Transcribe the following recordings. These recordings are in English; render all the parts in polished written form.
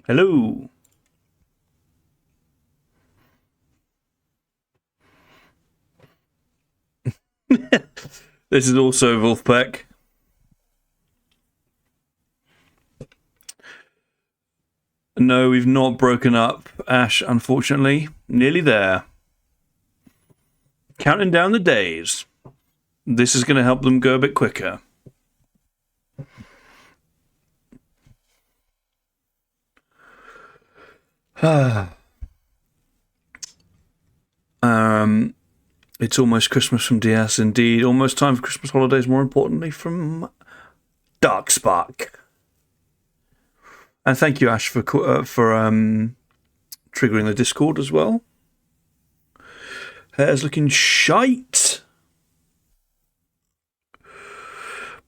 Hello. This is also Wolfpack. No, we've not broken up, Ash, unfortunately. Nearly there. Counting down the days. This is going to help them go a bit quicker. It's almost Christmas from DS, indeed. Almost time for Christmas holidays, more importantly, from Darkspark. And thank you, Ash, for triggering the Discord as well. Hair's looking shite.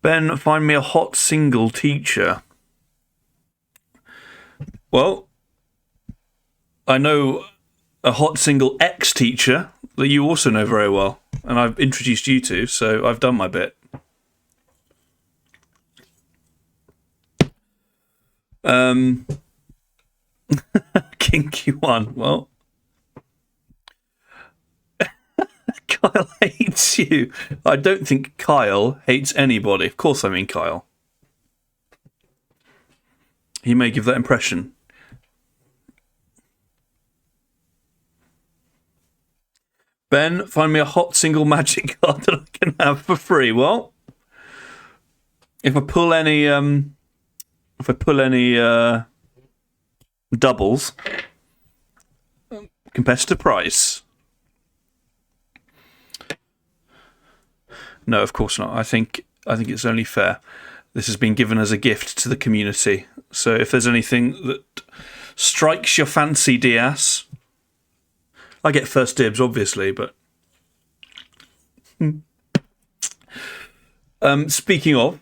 Ben, find me a hot single teacher. Well, I know a hot single ex-teacher that you also know very well, and I've introduced you to, so I've done my bit. Kinky one. Well, Kyle hates you. I don't think Kyle hates anybody. Of course I mean Kyle. He may give that impression. Ben, find me a hot single magic card that I can have for free. Well, if I pull any doubles, competitor price. No, of course not. I think it's only fair. This has been given as a gift to the community. So if there's anything that strikes your fancy, Diaz, I get first dibs, obviously, but speaking of,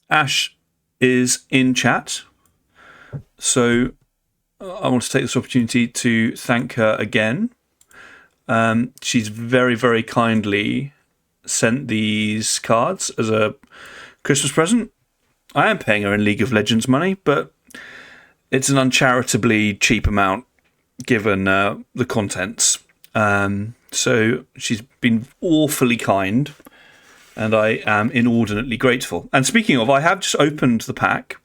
Ash is in chat, so I want to take this opportunity to thank her again. She's very, very kindly sent these cards as a Christmas present. I am paying her in League of Legends money, but it's an uncharitably cheap amount given the contents. So she's been awfully kind, and I am inordinately grateful. And speaking of, I have just opened the pack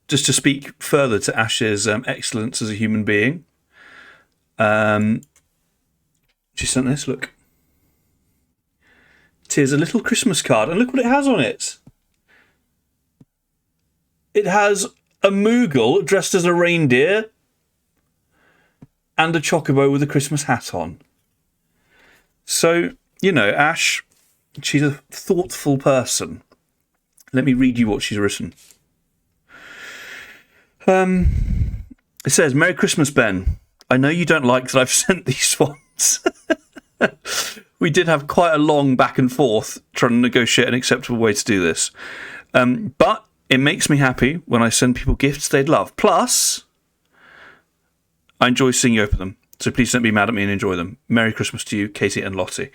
just to speak further to Ash's excellence as a human being. She sent this, look. Here's a little Christmas card, and look what it has on it. It has a Moogle dressed as a reindeer and a chocobo with a Christmas hat on. So, you know, Ash, she's a thoughtful person. Let me read you what she's written. It says, Merry Christmas, Ben. I know you don't like that I've sent these ones. We did have quite a long back and forth trying to negotiate an acceptable way to do this. But it makes me happy when I send people gifts they'd love. Plus, I enjoy seeing you open them. So please don't be mad at me and enjoy them. Merry Christmas to you, Katie and Lottie.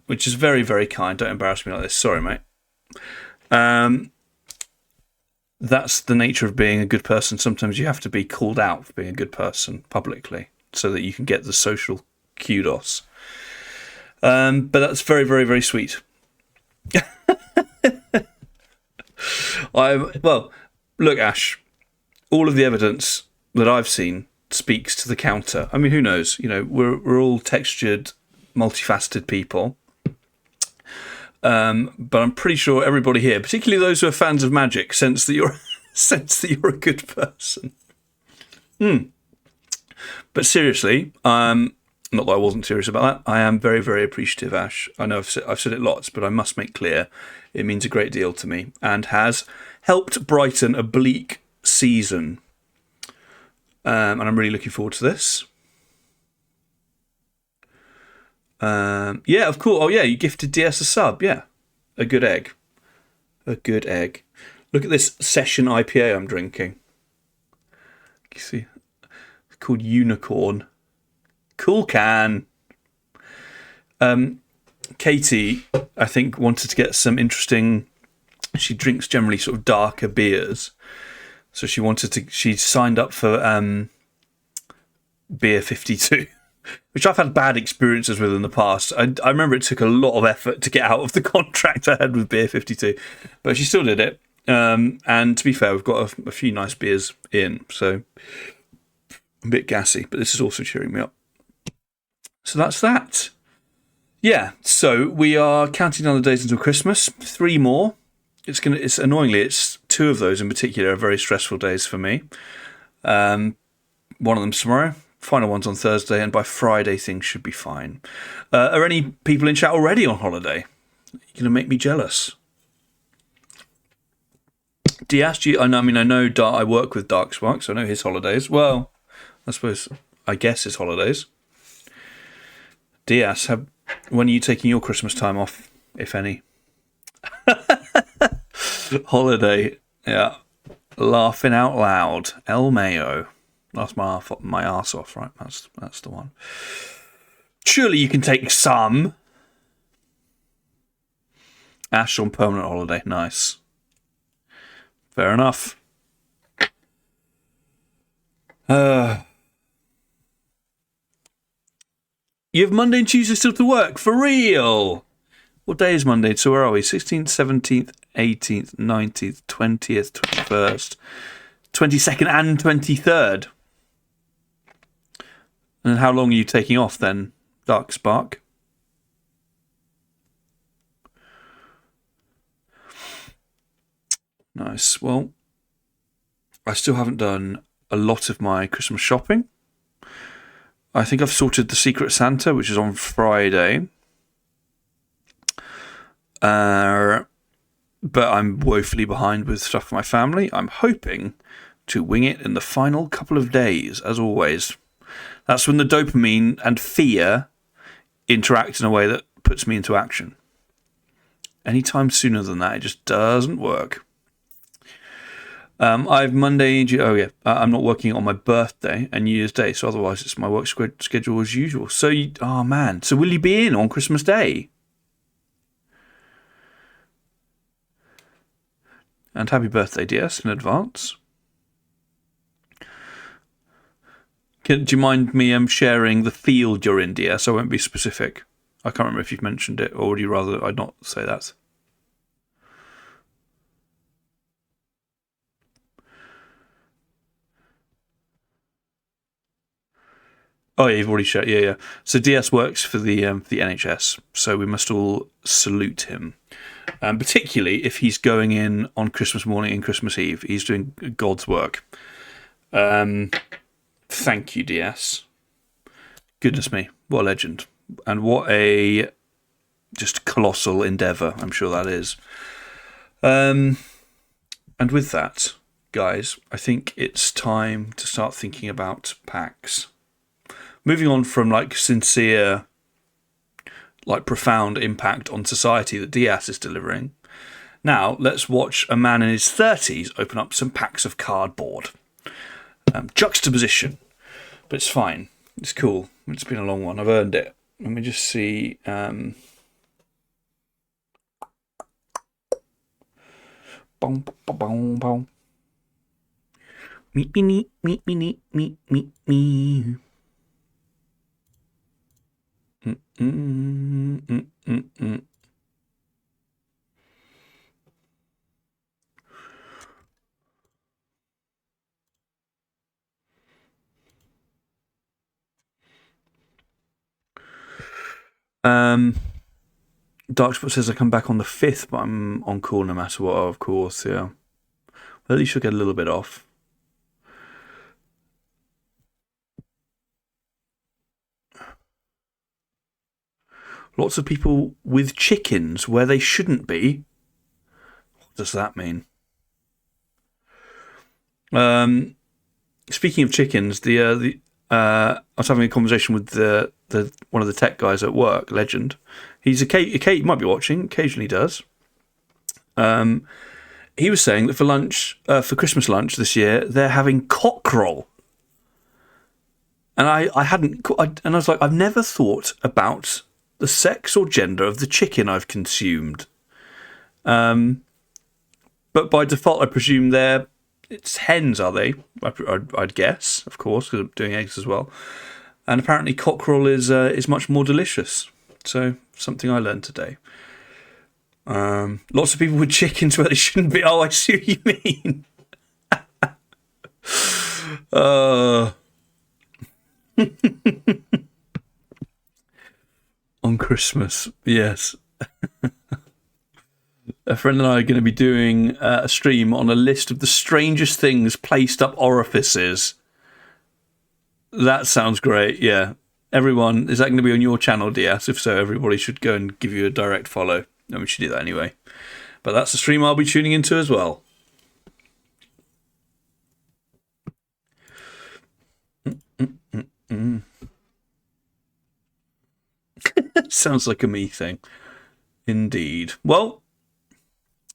Which is very, very kind. Don't embarrass me like this. Sorry, mate. That's the nature of being a good person. Sometimes you have to be called out for being a good person publicly so that you can get the social kudos. But that's very, very, very sweet. Well, look, Ash, all of the evidence that I've seen speaks to the counter. I mean, who knows? You know, we're all textured, multifaceted people. But I'm pretty sure everybody here, particularly those who are fans of magic, sense that you're a good person. But seriously, not that I wasn't serious about that. I am very, very appreciative, Ash. I know I've said it lots, but I must make clear it means a great deal to me and has helped brighten a bleak season. And I'm really looking forward to this. Yeah, of course. Oh, yeah, you gifted DS a sub. Yeah, a good egg. A good egg. Look at this session IPA I'm drinking. You see, it's called Unicorn. Cool can. Katie, I think, wanted to get some interesting she drinks generally sort of darker beers. So she signed up for Beer 52, which I've had bad experiences with in the past. I remember it took a lot of effort to get out of the contract I had with Beer 52, but she still did it. And to be fair, we've got a few nice beers in, so a bit gassy, but this is also cheering me up. So that's that. Yeah, so we are counting down the days until Christmas. 3 more. It's annoyingly, it's 2 of those in particular are very stressful days for me. One of them's tomorrow. Final one's on Thursday, and by Friday things should be fine. Are any people in chat already on holiday? You're going to make me jealous. Diaz, I know I work with Darkspark, so I know his holidays. Well, I guess his holidays. Diaz, when are you taking your Christmas time off, if any? Holiday, yeah. Laughing out loud. El Mayo. That's my arse off, right? That's the one. Surely you can take some. Ash on permanent holiday. Nice. Fair enough. You have Monday and Tuesday still to work? For real? What day is Monday? So where are we? 16th, 17th, 18th, 19th, 20th, 21st, 22nd and 23rd. And how long are you taking off then, Darkspark? Nice. Well, I still haven't done a lot of my Christmas shopping. I think I've sorted the Secret Santa, which is on Friday. But I'm woefully behind with stuff for my family. I'm hoping to wing it in the final couple of days, as always. That's when the dopamine and fear interact in a way that puts me into action. Any time sooner than that, it just doesn't work. I've Monday. I'm not working on my birthday and New Year's Day, so otherwise it's my work schedule as usual. So, so will you be in on Christmas Day? And happy birthday, DS, in advance. Do you mind me sharing the field you're in, DS? I won't be specific. I can't remember if you've mentioned it, or would you rather I not say that? Oh, yeah, you've already shared. Yeah. So DS works for the NHS, so we must all salute him. Particularly if he's going in on Christmas morning and Christmas Eve. He's doing God's work. Thank you, DS. Goodness me, what a legend. And what a just colossal endeavour, I'm sure that is. And with that, guys, I think it's time to start thinking about packs. Moving on from sincere, profound impact on society that Diaz is delivering. Now, let's watch a man in his 30s open up some packs of cardboard. Juxtaposition. But it's fine. It's cool. It's been a long one. I've earned it. Let me just see. Boom, boom, boom, boom. Meet me. Darkspot says I come back on the 5th, but I'm on call no matter what. Oh, of course, yeah. Well, at least you'll get a little bit off. Lots of people with chickens where they shouldn't be. What does that mean? Speaking of chickens, I was having a conversation with one of the tech guys at work, Legend. He's you might be watching, occasionally does. He was saying that for lunch, for Christmas lunch this year, they're having cockerel. And I was like, I've never thought about the sex or gender of the chicken I've consumed. But by default, I presume it's hens, are they? I'd guess, of course, because I'm doing eggs as well. And apparently cockerel is much more delicious. So, something I learned today. Lots of people with chickens where they shouldn't be. Oh, I see what you mean. On Christmas, yes. A friend and I are going to be doing a stream on a list of the strangest things placed up orifices. That sounds great, yeah. Everyone, is that going to be on your channel, Diaz? If so, everybody should go and give you a direct follow. And we should do that anyway. But that's the stream I'll be tuning into as well. Sounds like a me thing. Indeed. Well,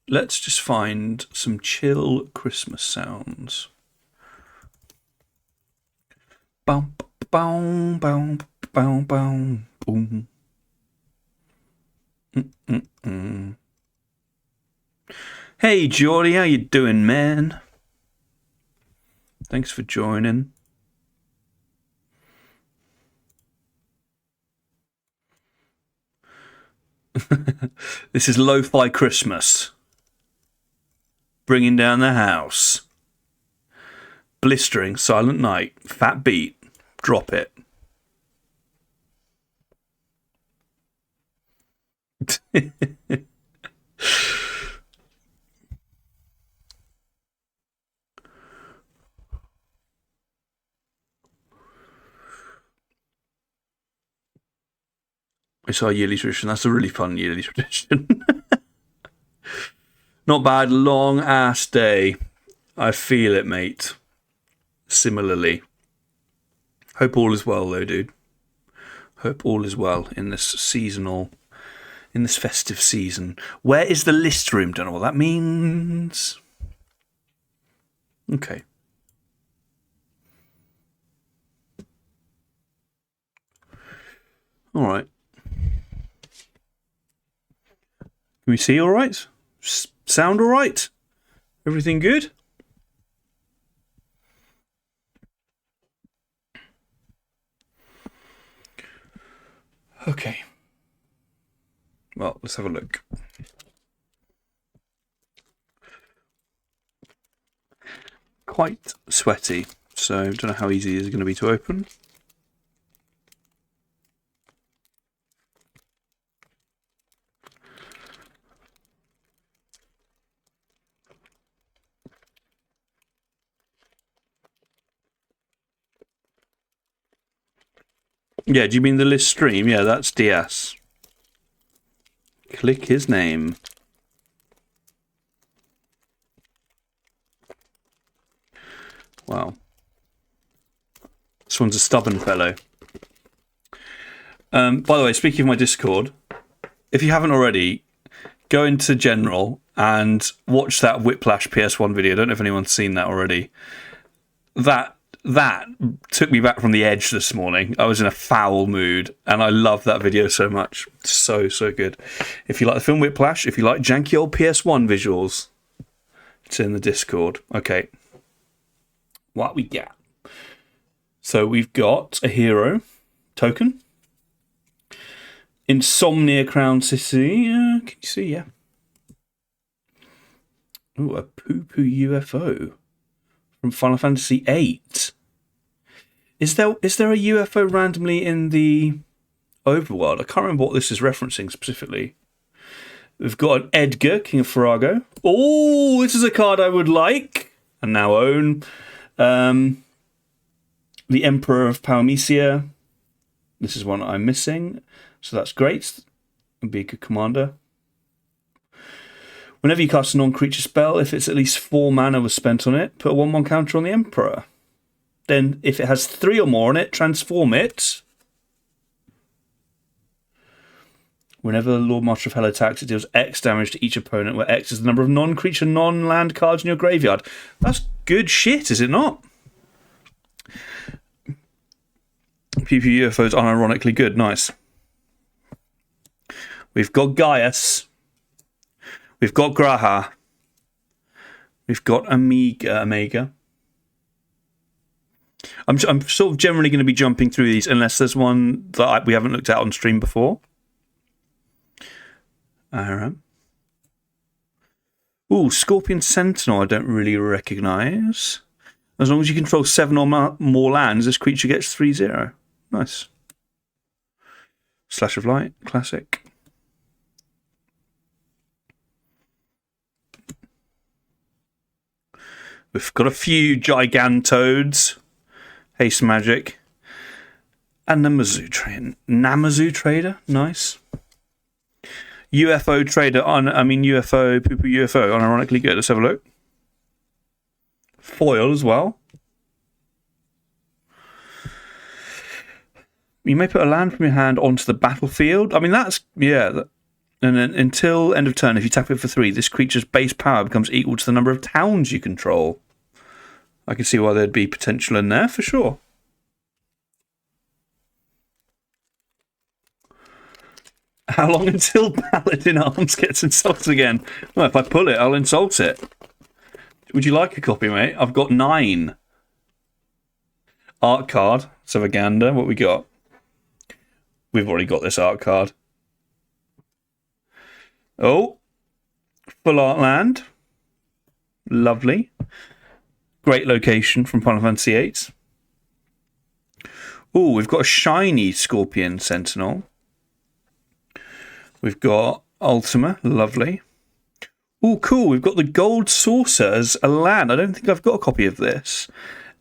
let's just find some chill Christmas sounds. Boom, boom, boom, boom, boom, boom. Hey, Geordie, how you doing, man? Thanks for joining. This is Lo-Fi Christmas. Bringing down the house. Blistering Silent Night. Fat beat. Drop it. It's our yearly tradition. That's a really fun yearly tradition. Not bad. Long ass day. I feel it, mate. Similarly. Hope all is well, though, dude. Hope all is well in this festive season. Where is the list room? Don't know what that means. Okay. All right. Can we see all right? Sound all right? Everything good? Okay. Well, let's have a look. Quite sweaty, so don't know how easy it is going to be to open. Yeah, do you mean the list stream? Yeah, that's DS. Click his name. Wow. This one's a stubborn fellow. By the way, speaking of my Discord, if you haven't already, go into General and watch that Whiplash PS1 video. I don't know if anyone's seen that already. That took me back from the edge this morning. I was in a foul mood, and I love that video so much. So good. If you like the film Whiplash, if you like janky old PS1 visuals, it's in the Discord. Okay. What we got? So we've got a hero token. Insomnia Crown City. Can you see? Yeah. Ooh, a poo-poo UFO. From Final Fantasy VIII. Is there a UFO randomly in the overworld? I can't remember what this is referencing specifically. We've got an Edgar, King of Farago. Oh, this is a card I would like and now own. The Emperor of Paramecia. This is one I'm missing, so that's great. It'd be a good commander. Whenever you cast a non-creature spell, if it's at least 4 mana was spent on it, put a 1/1 counter on the Emperor. Then, if it has 3 or more on it, transform it. Whenever the Lord Master of Hell attacks, it deals X damage to each opponent, where X is the number of non-creature, non-land cards in your graveyard. That's good shit, is it not? PP UFOs unironically good. Nice. We've got Gaius. We've got Graha. We've got Omega. I'm sort of generally going to be jumping through these unless there's one that we haven't looked at on stream before. Ooh, Scorpion Sentinel I don't really recognise. As long as you control 7 or more lands, this creature gets 3/0. Nice. Slash of Light, classic. We've got a few Gigantoads. Haste Magic. And Namazu Trader, nice. UFO Trader, UFO, Poo-Poo UFO, unironically good. Let's have a look. Foil as well. You may put a land from your hand onto the battlefield. I mean, that's, yeah. And then until end of turn, if you tap it for 3, this creature's base power becomes equal to the number of towns you control. I can see why there'd be potential in there, for sure. How long until Paladin Arms gets insulted again? Well, if I pull it, I'll insult it. Would you like a copy, mate? I've got 9. Art card. Let's have a gander. What we got? We've already got this art card. Oh. Full art land. Lovely. Great location from Final Fantasy VIII. Oh, we've got a shiny Scorpion Sentinel. We've got Ultima. Lovely. Oh, cool. We've got the Gold Saucer as a land. I don't think I've got a copy of this.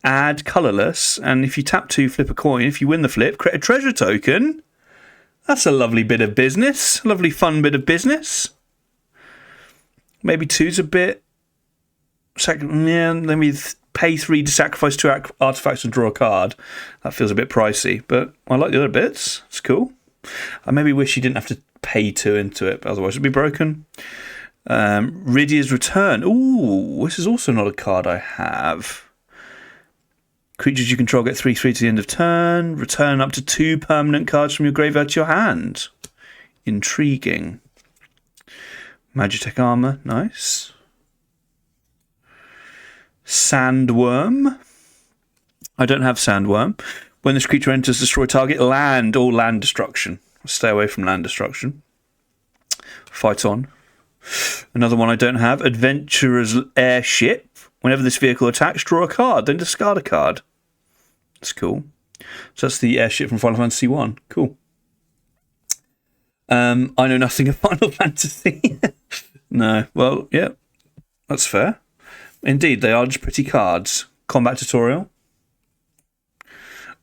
Add colourless. And if you tap 2, flip a coin. If you win the flip, create a treasure token. That's a lovely bit of business. Lovely fun bit of business. Maybe 2's a bit... Yeah, let me pay 3 to sacrifice 2 artifacts and draw a card. That feels a bit pricey. But I like the other bits. It's cool. I maybe wish you didn't have to pay 2 into it. But otherwise it'd be broken. Rydia's Return. Ooh, this is also not a card I have. Creatures you control get 3/3 to the end of turn. Return up to 2 permanent cards from your graveyard to your hand. Intriguing. Magitech Armor, nice. Sandworm. I don't have Sandworm. When this creature enters, destroy target land or land destruction. Stay away from land destruction. Fight on. Another one I don't have. Adventurer's Airship. Whenever this vehicle attacks, draw a card, then discard a card. That's cool. So that's the airship from Final Fantasy 1. Cool. I know nothing of Final Fantasy. No. Well, yeah. That's fair. Indeed, they are just pretty cards. Combat tutorial.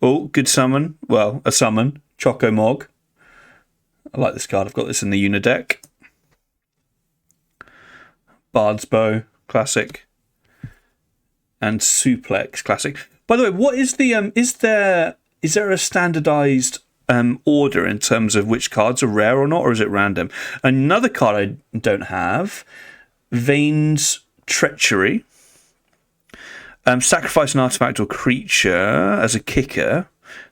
Oh, good summon. Well, a summon. Choco Mog. I like this card. I've got this in the Una deck. Bard's Bow. Classic. And Suplex. Classic. By the way, what is the is there a standardized order in terms of which cards are rare or not, or is it random? Another card I don't have, Vane's Treachery. Sacrifice an artifact or creature as a kicker,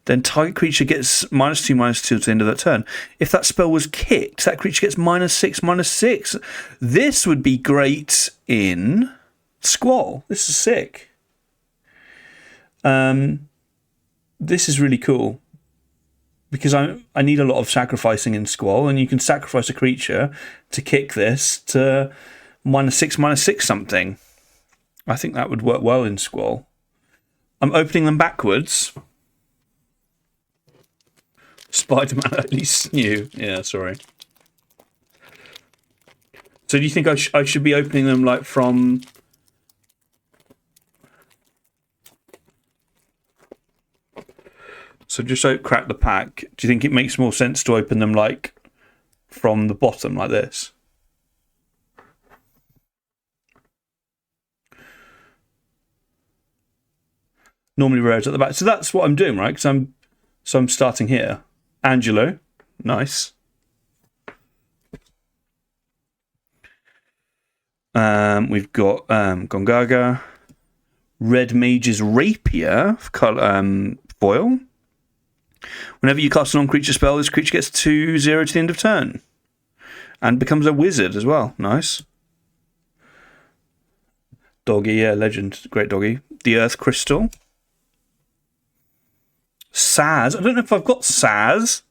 then target creature gets -2/-2 to the end of that turn. If that spell was kicked, that creature gets -6/-6. This would be great in Squall. This is sick. This is really cool because I need a lot of sacrificing in Squall, and you can sacrifice a creature to kick this to -6/-6 something. I think that would work well in Squall. I'm opening them backwards. Spider-Man at least knew. Yeah, sorry. So do you think I should be opening them like from... So just crack the pack. Do you think it makes more sense to open them like from the bottom like this? Normally rares at the back. So that's what I'm doing, right? Because I'm starting here. Angelo, nice. We've got Gongaga, Red Mage's Rapier, foil. Whenever you cast a non-creature spell, this creature gets 2/0 to the end of turn. And becomes a wizard as well. Nice. Doggy, yeah, legend. Great doggy. The Earth Crystal. Saz. I don't know if I've got Saz.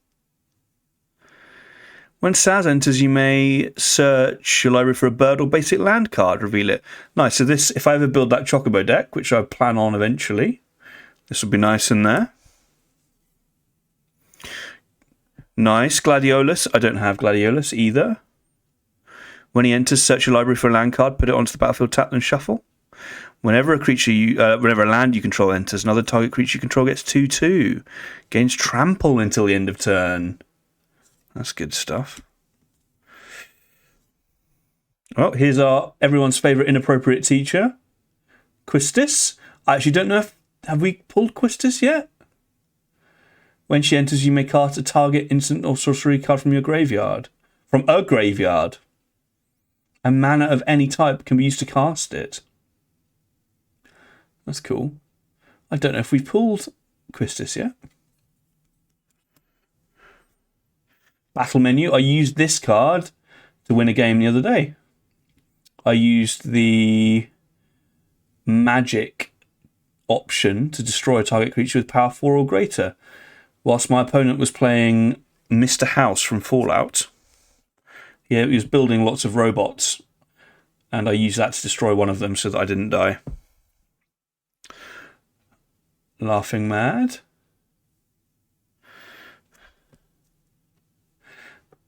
When Saz enters, you may search your library for a bird or basic land card. Reveal it. Nice. So this, if I ever build that Chocobo deck, which I plan on eventually, this will be nice in there. Nice. Gladiolus. I don't have Gladiolus either. When he enters, search your library for a land card, put it onto the battlefield, tap, and shuffle. Whenever a land you control enters, another target creature you control gets 2/2. Gains trample until the end of turn. That's good stuff. Well, here's everyone's favourite inappropriate teacher, Quistis. I actually don't know have we pulled Quistis yet? When she enters, you may cast a target instant or sorcery card from your graveyard. From a graveyard. A mana of any type can be used to cast it. That's cool. I don't know if we've pulled Quistis yet. Battle menu. I used this card to win a game the other day. I used the magic option to destroy a target creature with power 4 or greater, whilst my opponent was playing Mr. House from Fallout. Yeah, he was building lots of robots, and I used that to destroy one of them so that I didn't die. Laughing Mad.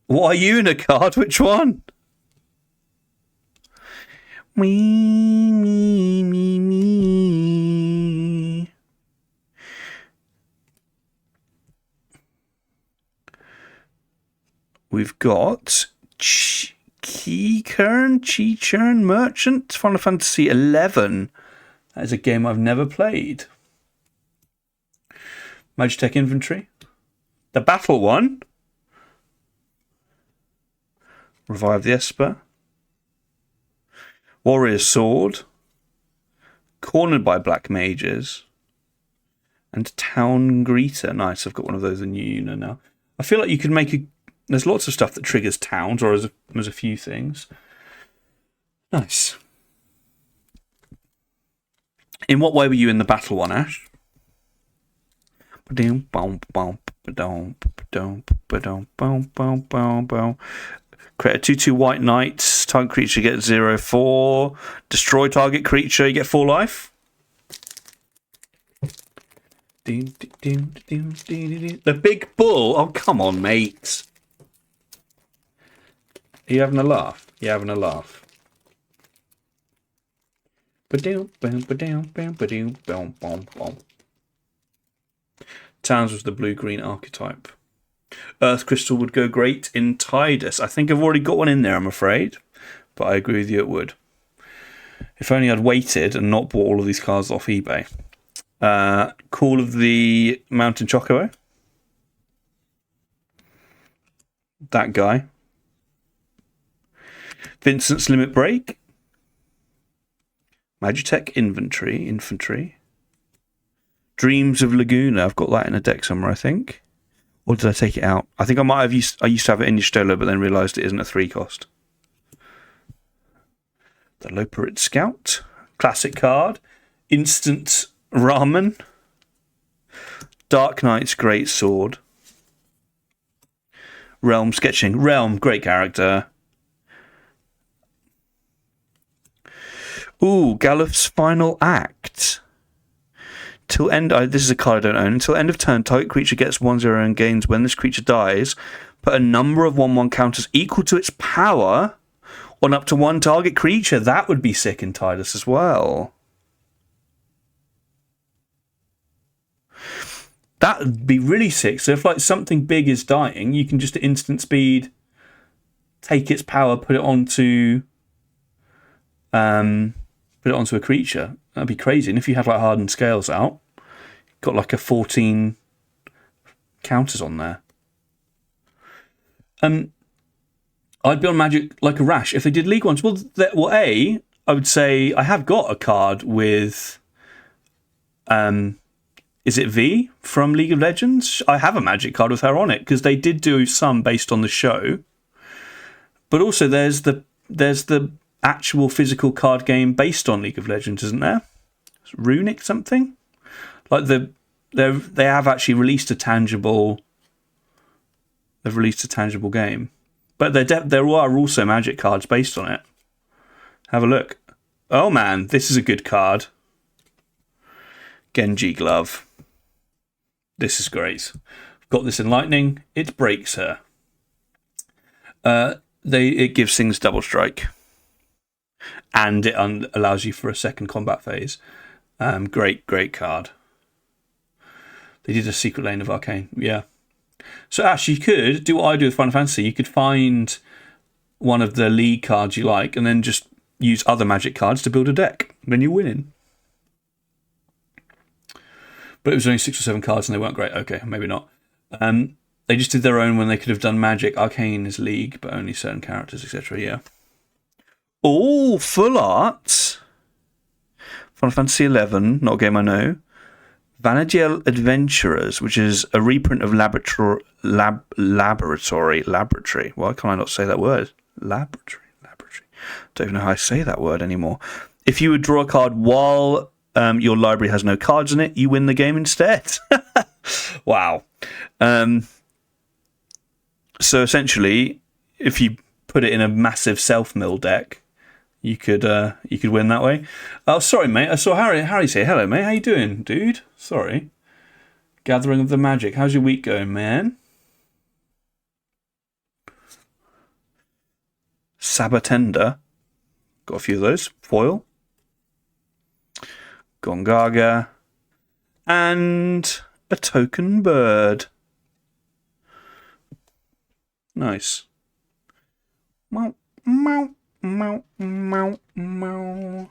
What are you in a card? Which one? Me. We've got Chi-Churn Merchant, Final Fantasy 11. That is a game I've never played. Magitech Infantry. The battle one. Revive the Esper. Warrior's Sword. Cornered by Black Mages. And Town Greeter. Nice, I've got one of those in Uno now. I feel like you could make a... There's lots of stuff that triggers towns, or there's a few things. Nice. In what way were you in the battle one, Ash? Create a 2/2 white knight. Target creature gets 0/4. Destroy target creature, you get 4 life. The big bull. Oh, come on, mate. Are you having a laugh? You're having a laugh. Towns was the blue-green archetype. Earth Crystal would go great in Tidus. I think I've already got one in there, I'm afraid. But I agree with you, it would. If only I'd waited and not bought all of these cards off eBay. Call of the Mountain Chocobo. That guy. Vincent's Limit Break. Magitech Infantry. Dreams of Laguna. I've got that in a deck somewhere, I think. Or did I take it out? I think I might have I used to have it in Ystola, but then realised it isn't a 3 cost. The Loperit Scout. Classic card. Instant Ramen. Dark Knight's Great Sword. Realm Sketching. Realm, great character. Ooh, Galuf's Final Act. Till end. This is a card I don't own. Until end of turn, target creature gets 1/0 and gains. When this creature dies, put a number of 1/1 counters equal to its power on up to 1 target creature. That would be sick in Tidus as well. That would be really sick. So if like something big is dying, you can just at instant speed take its power, put it onto a creature. That'd be crazy. And if you had like Hardened Scales out, got like a 14 counters on there. I'd be on Magic like a rash if they did League ones. Well, I would say I have got a card with, is it V from League of Legends? I have a Magic card with her on it because they did do some based on the show. But also there's the actual physical card game based on League of Legends, isn't there? It's Runic something? Like they have actually released a tangible. They've released a tangible game, but there are also Magic cards based on it. Have a look. Oh man, this is a good card. Genji Glove. This is great. I've got this in Lightning. It breaks her. It gives things double strike, and it allows you for a second combat phase. Great card. They did a Secret Lane of Arcane. Yeah. So Ash, you could do what I do with Final Fantasy. You could find one of the League cards you like, and then just use other Magic cards to build a deck. Then you're winning. But it was only 6 or 7 cards, and they weren't great. Okay, maybe not. They just did their own when they could have done Magic. Arcane is League, but only certain characters, etc. Yeah. Oh, full art. Final Fantasy 11, not a game I know. Vanadiel Adventurers, which is a reprint of Laboratory. Why can't I not say that word? Laboratory. Don't even know how I say that word anymore. If you would draw a card while your library has no cards in it, you win the game instead. Wow. So essentially, if you put it in a massive self-mill deck, you could win that way. Oh, sorry, mate. I saw Harry say hello, mate. How you doing, dude? Sorry. Gathering of the Magic. How's your week going, man? Sabatenda. Got a few of those. Foil. Gongaga. And a token bird. Nice. Meow, meow, meow, meow, meow.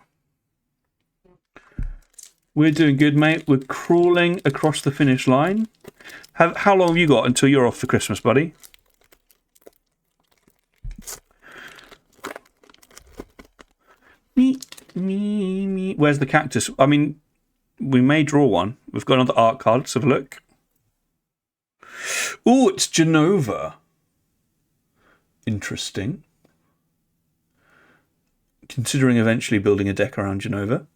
We're doing good, mate. We're crawling across the finish line. How long have you got until you're off for Christmas, buddy? Me. Where's the cactus? I mean, we may draw one. We've got another art card. Let's have a look. Oh, it's Genova. Interesting. Considering eventually building a deck around Genova.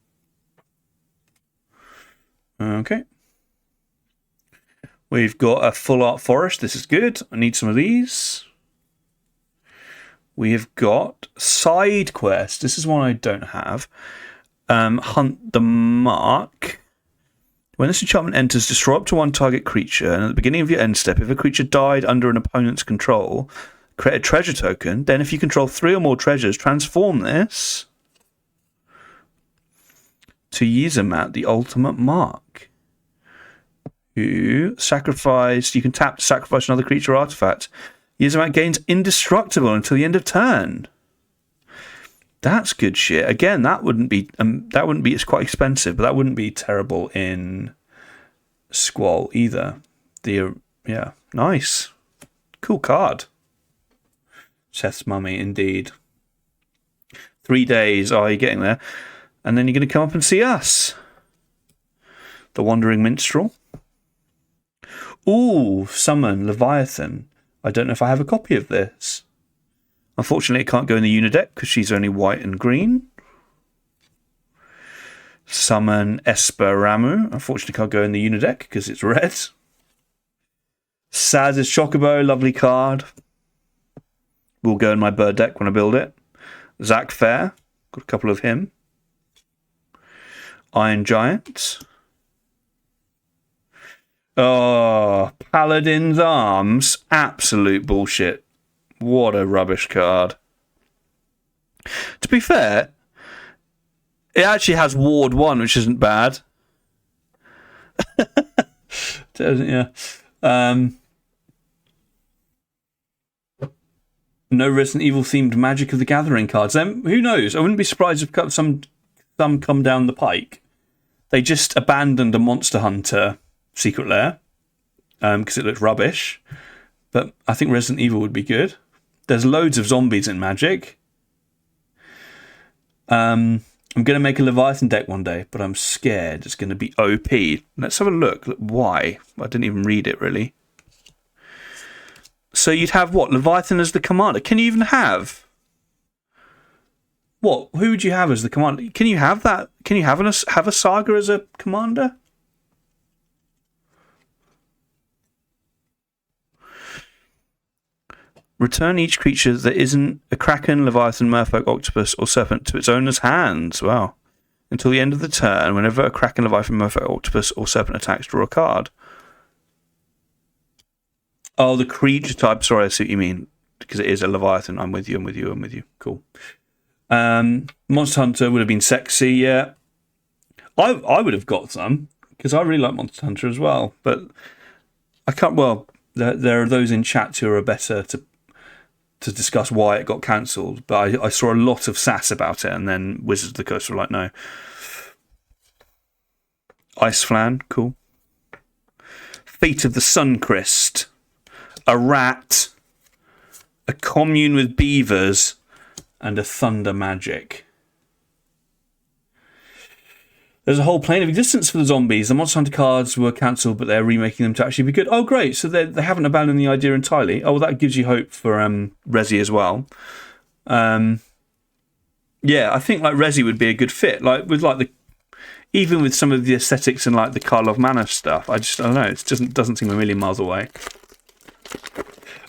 Okay. We've got a full art forest. This is good. I need some of these. We have got side quest. This is one I don't have. Hunt the Mark. When this enchantment enters, destroy up to one target creature, and at the beginning of your end step, if a creature died under an opponent's control, create a treasure token. Then if you control 3 or more treasures, transform this to Yizamat, the ultimate mark. You can tap to sacrifice another creature or artifact. Yizamat gains indestructible until the end of turn. That's good shit. Again, that wouldn't be. It's quite expensive, but that wouldn't be terrible in Squall either. Yeah, nice, cool card. Seth's mummy, indeed. 3 days. Oh, you're getting there, and then you're going to come up and see us. The Wandering Minstrel. Ooh, summon Leviathan. I don't know if I have a copy of this. Unfortunately, it can't go in the Unideck because she's only white and green. Summon Esperamu. Unfortunately, can't go in the Unideck because it's red. Saz's Chocobo, lovely card. Will go in my bird deck when I build it. Zach Fair, got a couple of him. Iron Giant. Oh, Paladin's Arms. Absolute bullshit. What a rubbish card. To be fair, it actually has Ward 1, which isn't bad. Yeah. No Resident Evil themed Magic of the Gathering cards. Who knows? I wouldn't be surprised if some come down the pike. They just abandoned a Monster Hunter secret lair because it looked rubbish. But I think Resident Evil would be good. There's loads of zombies in Magic. I'm going to make a Leviathan deck one day, but I'm scared it's going to be OP. Let's have a look. Why? I didn't even read it, really. So you'd have what? Leviathan as the commander. Can you even have What? Who would you have as the commander? Can you have that? Can you have a saga as a commander? Return each creature that isn't a kraken, leviathan, merfolk, octopus, or serpent to its owner's hands. Wow. Until the end of the turn, whenever a kraken, leviathan, merfolk, octopus, or serpent attacks, draw a card. Oh, the creature type. Sorry, I see what you mean. Because it is a leviathan. I'm with you. Cool. Monster Hunter would have been sexy, yeah. I would have got some, because I really like Monster Hunter as well. But I can't, well, there are those in chat who are better to discuss why it got cancelled, but I saw a lot of sass about it, and then Wizards of the Coast were like, no. Ice Flan, cool. Fate of the Suncrist. A rat. A commune with beavers. And a thunder magic. There's a whole plane of existence for the zombies. The Monster Hunter cards were cancelled, but they're remaking them to actually be good. Oh, great. So they haven't abandoned the idea entirely. Oh, well, that gives you hope for Resi as well. Yeah, I think like Resi would be a good fit. Like with even with some of the aesthetics and like the Karlov Manor stuff. I don't know. It doesn't seem a million miles away.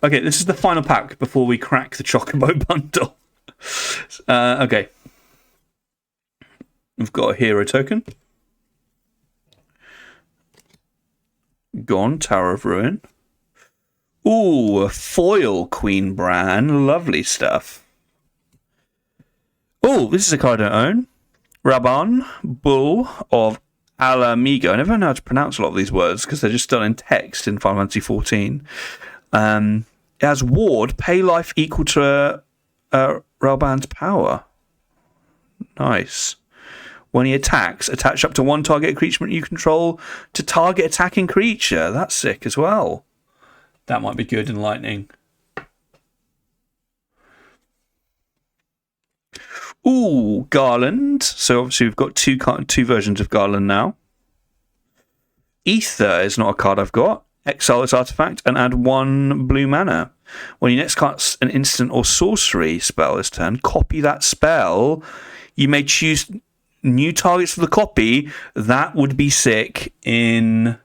Okay, this is the final pack before we crack the Chocobo bundle. Okay. We've got a hero token. Gone, Tower of Ruin. Ooh, a foil Queen Bran. Lovely stuff. Oh, this is a card I don't own. Raban, Bull of Alamigo. I never know how to pronounce a lot of these words because they're just done in text in Final Fantasy 14. It has ward, pay life equal to Raban's power. Nice. When he attacks, attach up to one target creature you control to target attacking creature. That's sick as well. That might be good in Lightning. Ooh, Garland. So obviously we've got two versions of Garland now. Ether is not a card I've got. Exile this artifact and add 1 blue mana. When you next cast an instant or sorcery spell this turn, copy that spell. You may choose new targets for the copy. That would be sick in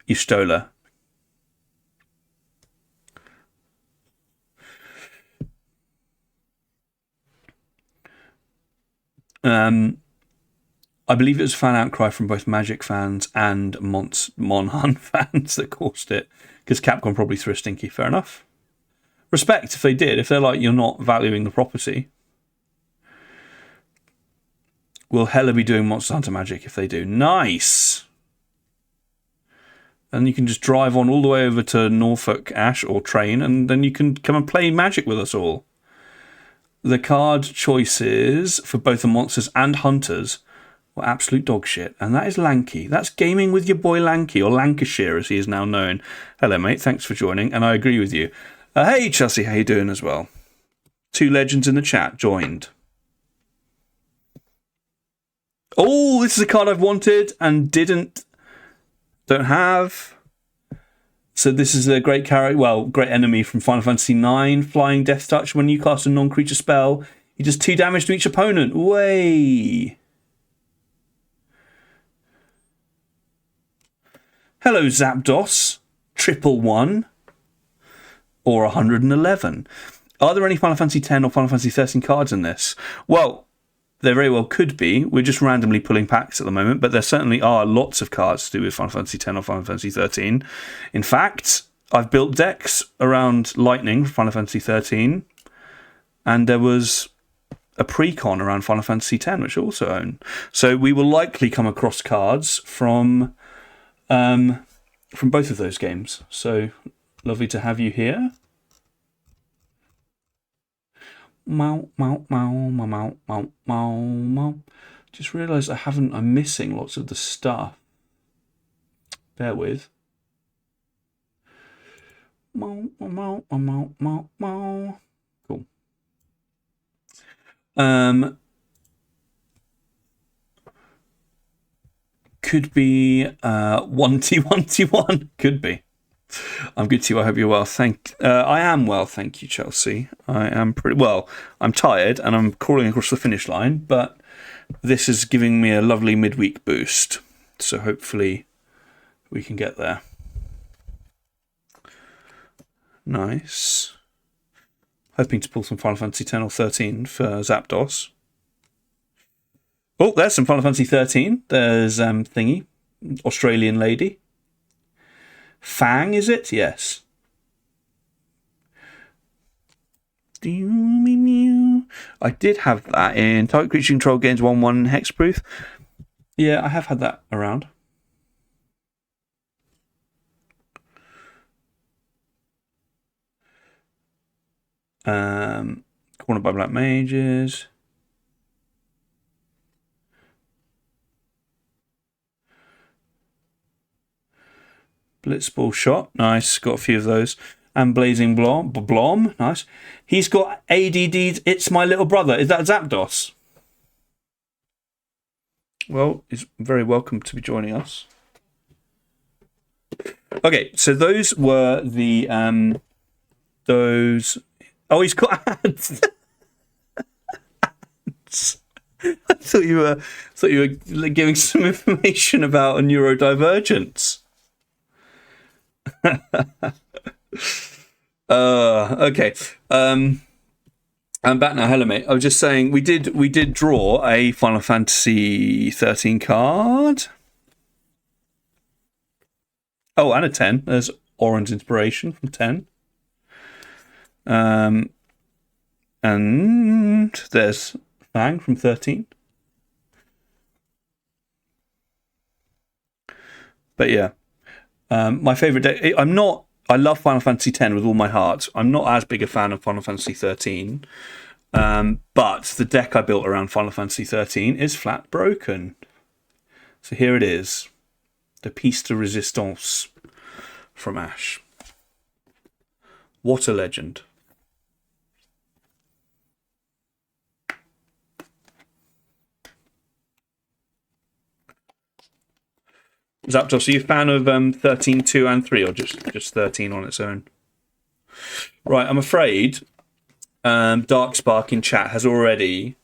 Y'shtola. I believe it was a fan outcry from both Magic fans and Monhan fans that caused it, because Capcom probably threw a stinky. Fair enough. Respect if they did. If they're like, you're not valuing the property. We'll hella be doing Monster Hunter Magic if they do. Nice! And you can just drive on all the way over to Norfolk, Ash, or train, and then you can come and play Magic with us all. The card choices for both the monsters and hunters were absolute dog shit. And that is Lanky. That's gaming with your boy Lanky, or Lancashire as he is now known. Hello, mate. Thanks for joining. And I agree with you. Hey, Chelsea. How you doing as well? 2 legends in the chat joined. Oh, this is a card I've wanted and don't have. So this is a great character, well, great enemy from Final Fantasy IX, Flying Death Touch. When you cast a non-creature spell, he does 2 damage to each opponent. Way. Hello, Zapdos. 111 or 111. Are there any Final Fantasy X or Final Fantasy 13 cards in this? Well, there very well could be. We're just randomly pulling packs at the moment, but there certainly are lots of cards to do with Final Fantasy X or Final Fantasy 13. In fact, I've built decks around Lightning for Final Fantasy 13, and there was a precon around Final Fantasy X, which I also own. So we will likely come across cards from both of those games. So lovely to have you here. Mow, mow, mow, mow, mow, mow, mow, mow. Just realised I'm missing lots of the stuff. Bear with. Mow, mow, mow, mow, mow, mow. Cool. Could be 1T1T1. Could be. I'm good too. I hope you're well. I am well, thank you, Chelsea. I am pretty well. I'm tired and I'm crawling across the finish line, but this is giving me a lovely midweek boost. So hopefully we can get there. Nice. Hoping to pull some Final Fantasy 10 or 13 for Zapdos. Oh, there's some Final Fantasy 13. There's Thingy, Australian lady. Fang, is it? Yes. I did have that in Target Creature Control Games 1-1 Hexproof. Yeah, I have had that around. Cornered by Black Mages. Blitzball Shot, nice. Got a few of those. And Blazing Blom, nice. He's got ADD's It's My Little Brother. Is that Zapdos? Well, he's very welcome to be joining us. Okay, so those were the those. Oh, he's got ads. I thought you were giving some information about a neurodivergence. Okay. I'm back now. Hello, mate. I was just saying we did draw a Final Fantasy 13 card. Oh, and a 10. There's Orange Inspiration from 10. And there's Fang from 13. But yeah. My favourite deck. I love Final Fantasy X with all my heart. I'm not as big a fan of Final Fantasy 13. But the deck I built around Final Fantasy 13 is flat broken. So here it is. The Piece de Resistance from Ash. What a legend. Zapdos, are you a fan of 13, 2 and 3 or just 13 on its own? Right, I'm afraid Dark Spark in chat has already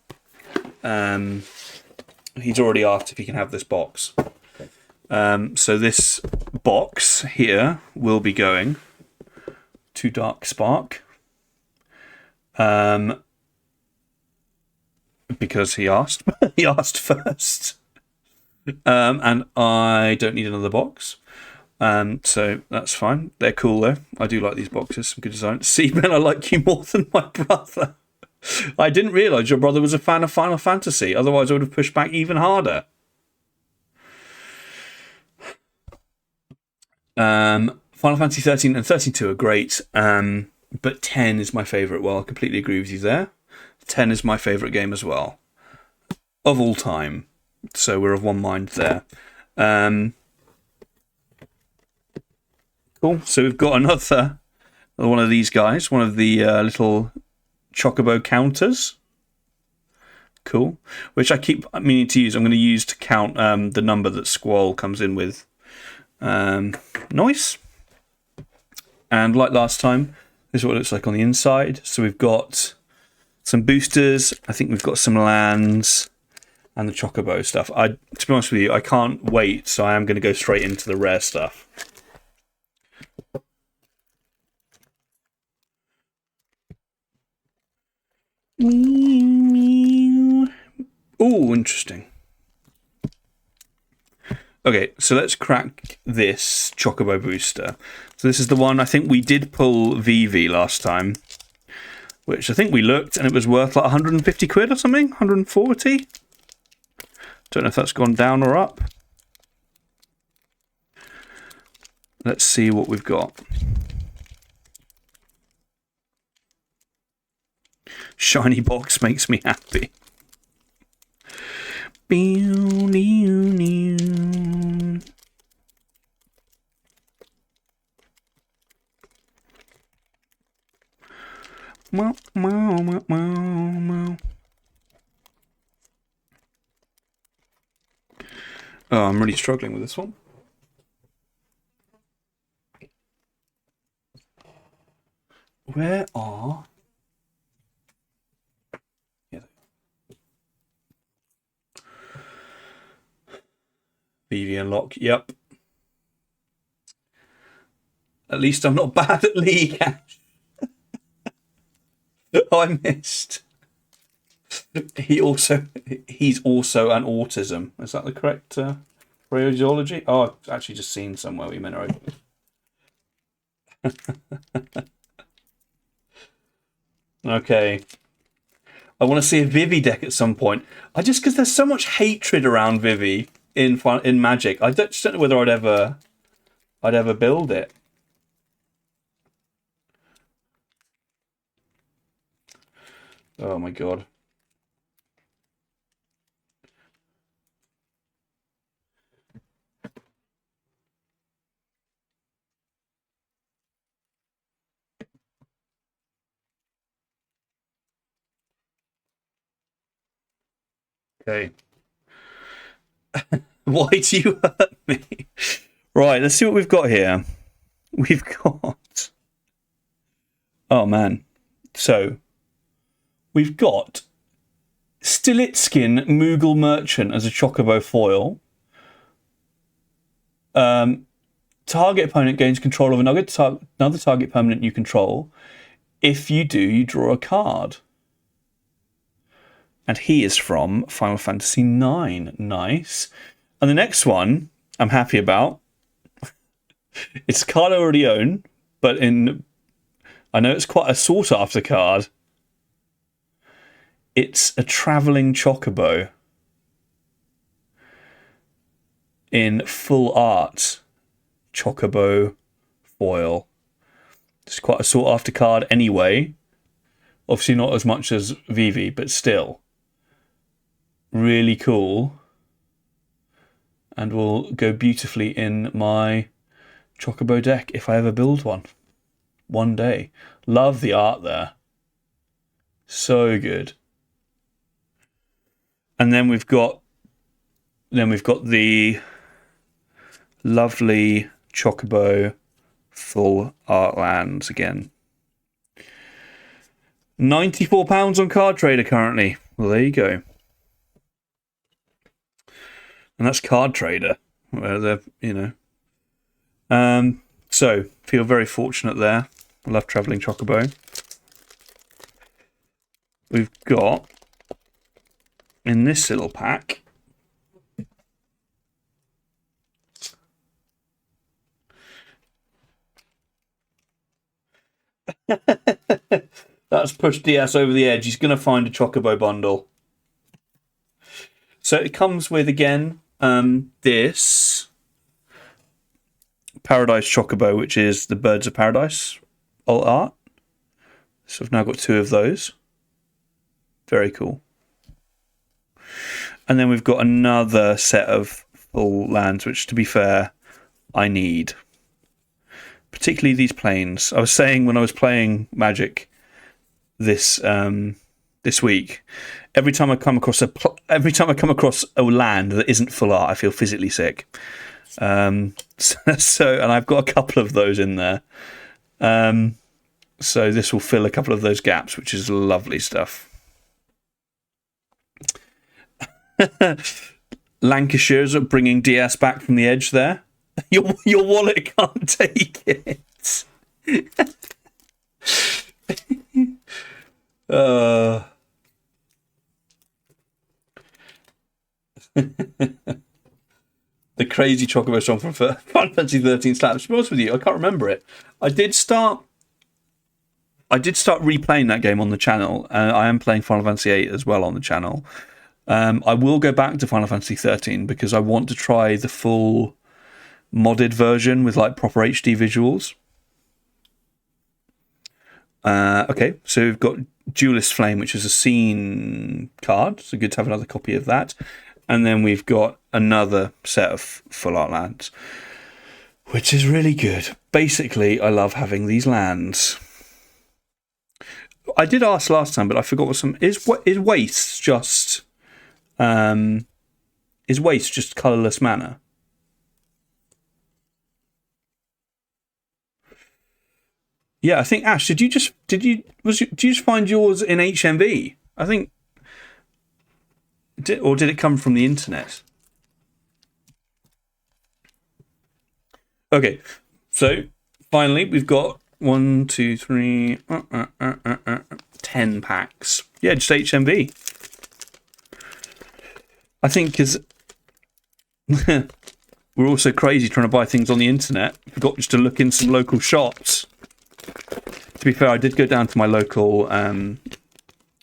he's already asked if he can have this box. So this box here will be going to Dark Spark because he asked. He asked first. And I don't need another box. So that's fine. They're cool though. I do like these boxes. Some good design. See, Ben, I like you more than my brother. I didn't realise your brother was a fan of Final Fantasy. Otherwise, I would have pushed back even harder. Final Fantasy 13 and 32 are great. But 10 is my favourite. Well, I completely agree with you there. 10 is my favourite game as well. Of all time. So we're of one mind there. Cool. So we've got another one of these guys, one of the little chocobo counters. Cool. Which I keep meaning to use. I'm going to use to count the number that Squall comes in with. Nice. And like last time, this is what it looks like on the inside. So we've got some boosters. I think we've got some lands. And the chocobo stuff. To be honest with you, I can't wait, so I am going to go straight into the rare stuff. Oh, interesting. Okay, so let's crack this chocobo booster. So this is the one I think we did pull VV last time, which I think we looked and it was worth like 150 quid or something, 140. Don't know if that's gone down or up. Let's see what we've got. Shiny box makes me happy. Oh, I'm really struggling with this one. Where are... Yeah. VV unlock, yep. At least I'm not bad at League. Oh, I missed. He's also an autism. Is that the correct phraseology? Oh, I've actually just seen somewhere we meant to open. Okay. I want to see a Vivi deck at some point. Because there's so much hatred around Vivi in Magic. I just don't know whether I'd ever build it. Oh my god. Okay. Why do you hurt me? Right, let's see what we've got here. We've got... Oh man. So, we've got Stilitskin Moogle Merchant as a Chocobo foil. Target opponent gains control of another target permanent you control. If you do, you draw a card. And he is from Final Fantasy IX. Nice. And the next one I'm happy about. It's a card I already own, but I know it's quite a sought after card. It's a travelling Chocobo in full art Chocobo foil. It's quite a sought after card anyway. Obviously not as much as Vivi, but still. Really cool. And will go beautifully in my Chocobo deck if I ever build one day. Love the art there. So good. And then we've got the lovely Chocobo full art lands again. £94 on Card Trader currently. Well, there you go. And that's Card Trader, where they're, so, feel very fortunate there. I love travelling Chocobo. We've got, in this little pack, that's pushed DS over the edge. He's going to find a Chocobo bundle. So it comes with, again, this Paradise Chocobo, which is the Birds of Paradise alt art. So I've now got 2 of those. Very cool. And then we've got another set of full lands, which, to be fair, I need. Particularly these planes. I was saying when I was playing Magic this week, every time I come across a land that isn't full art, I feel physically sick. And I've got a couple of those in there. So this will fill a couple of those gaps, which is lovely stuff. Lancashire's bringing DS back from the edge there. Your wallet can't take it. The crazy Chocobo song from Final Fantasy 13 Slap. To be honest with you, I can't remember it. I did start replaying that game on the channel, and I am playing Final Fantasy 8 as well on the channel. I will go back to Final Fantasy 13 because I want to try the full modded version with like proper HD visuals. Okay, so we've got Duelist Flame, which is a scene card, so good to have another copy of that. And then we've got another set of full art lands, which is really good. Basically, I love having these lands. I did ask last time, but I forgot is waste just colourless mana? Yeah, I think Ash, did you did you just find yours in HMV? I think, or did it come from the internet? Okay, so finally we've got 1, 2, 3, 10 packs. Yeah, just HMV. I think because we're also crazy trying to buy things on the internet. Forgot just to look in some local shops. To be fair, I did go down to my local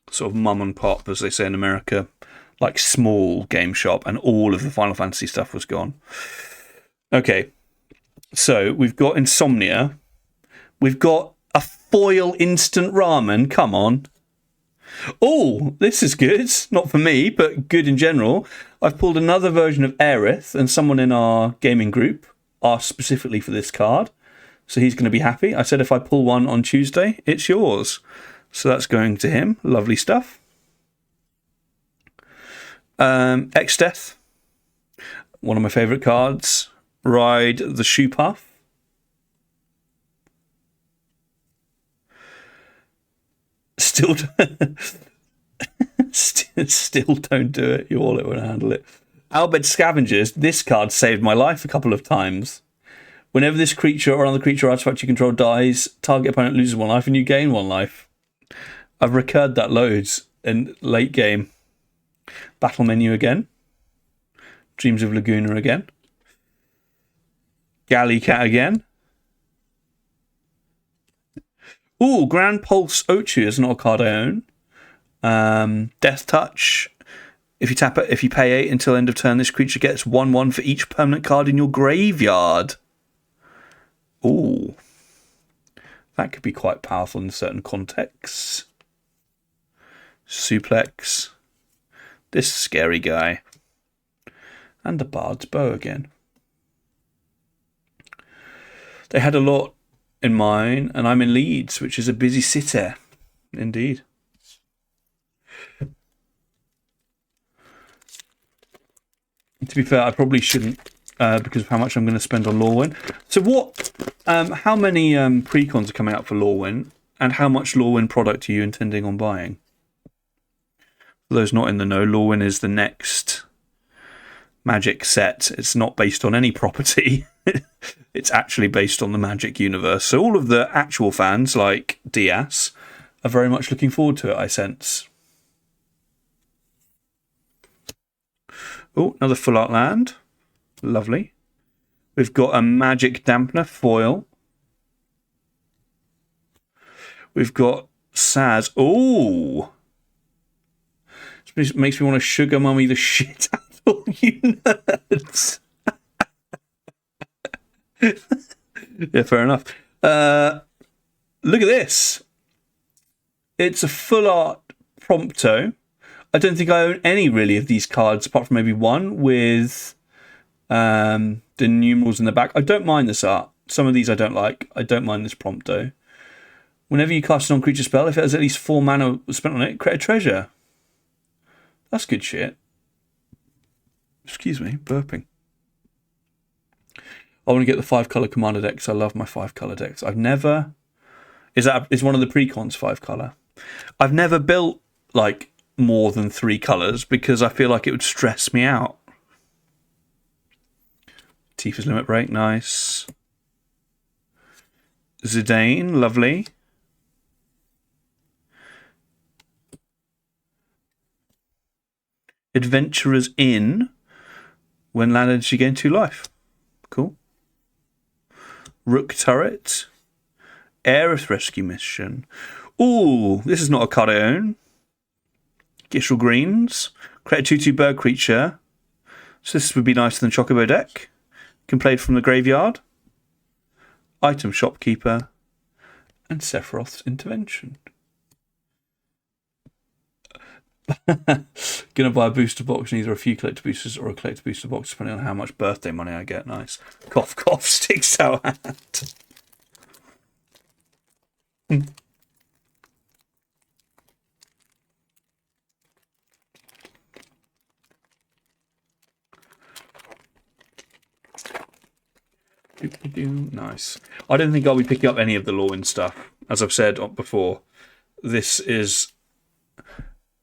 sort of mum and pop, as they say in America, like small game shop, and all of the Final Fantasy stuff was gone. Okay, so we've got Insomnia. We've got a foil instant ramen. Come on. Oh, this is good. Not for me, but good in general. I've pulled another version of Aerith, and someone in our gaming group asked specifically for this card. So he's going to be happy. I said if I pull one on Tuesday, it's yours. So that's going to him. Lovely stuff. X-Death. One of my favourite cards. Ride the Shoe Puff. Still don't do it. You all won't handle it. Albed Scavengers. This card saved my life a couple of times. Whenever this creature or another creature or artifact you control dies, target opponent loses 1 life and you gain 1 life. I've recurred that loads in late game. Battle menu again. Dreams of Laguna again. Galley Cat again. Ooh, Grand Pulse Ochu is not a card I own. Death Touch. If you pay 8 until end of turn, this creature gets 1/1 for each permanent card in your graveyard. Ooh. That could be quite powerful in certain contexts. Suplex. This scary guy. And the Bard's Bow again. They had a lot in mine, and I'm in Leeds, which is a busy city. Indeed. To be fair, I probably shouldn't, because of how much I'm going to spend on Lorwyn. So what? How many precons are coming out for Lorwyn, and how much Lorwyn product are you intending on buying? For those not in the know, Lorwyn is the next Magic set. It's not based on any property. It's actually based on the Magic universe. So all of the actual fans, like Diaz, are very much looking forward to it, I sense. Oh, another full art land. Lovely. We've got a Magic Dampener foil. We've got Saz. Oh! This makes me want to sugar mummy the shit out of all you nerds. Yeah, fair enough. Look at this. It's a full art Prompto. I don't think I own any really of these cards, apart from maybe one with the numerals in the back. I don't mind this art. Some of these I don't like. I don't mind this Prompto. Whenever you cast a non-creature spell, if it has at least 4 mana spent on it, create a treasure. That's good shit. Excuse me, burping. I want to get the 5-colour commander decks. I love my 5-colour decks. I've never... Is one of the precons 5-colour? I've never built, like, more than 3 colours because I feel like it would stress me out. Tifa's Limit Break, nice. Zidane, lovely. Adventurer's Inn. When landed, she gained 2 life. Cool. Rook Turret. Aerith Rescue Mission. Ooh, this is not a card I own. Gishel Greens. Create a 2/2 bird creature. So this would be nicer than Chocobo deck. Can play it from the graveyard. Item Shopkeeper. And Sephiroth's Intervention. Gonna buy a booster box and either a few collector boosters or a collector booster box, depending on how much birthday money I get. Nice. Cough, cough, sticks out hand. Nice. I don't think I'll be picking up any of the Lorwyn stuff. As I've said before, this is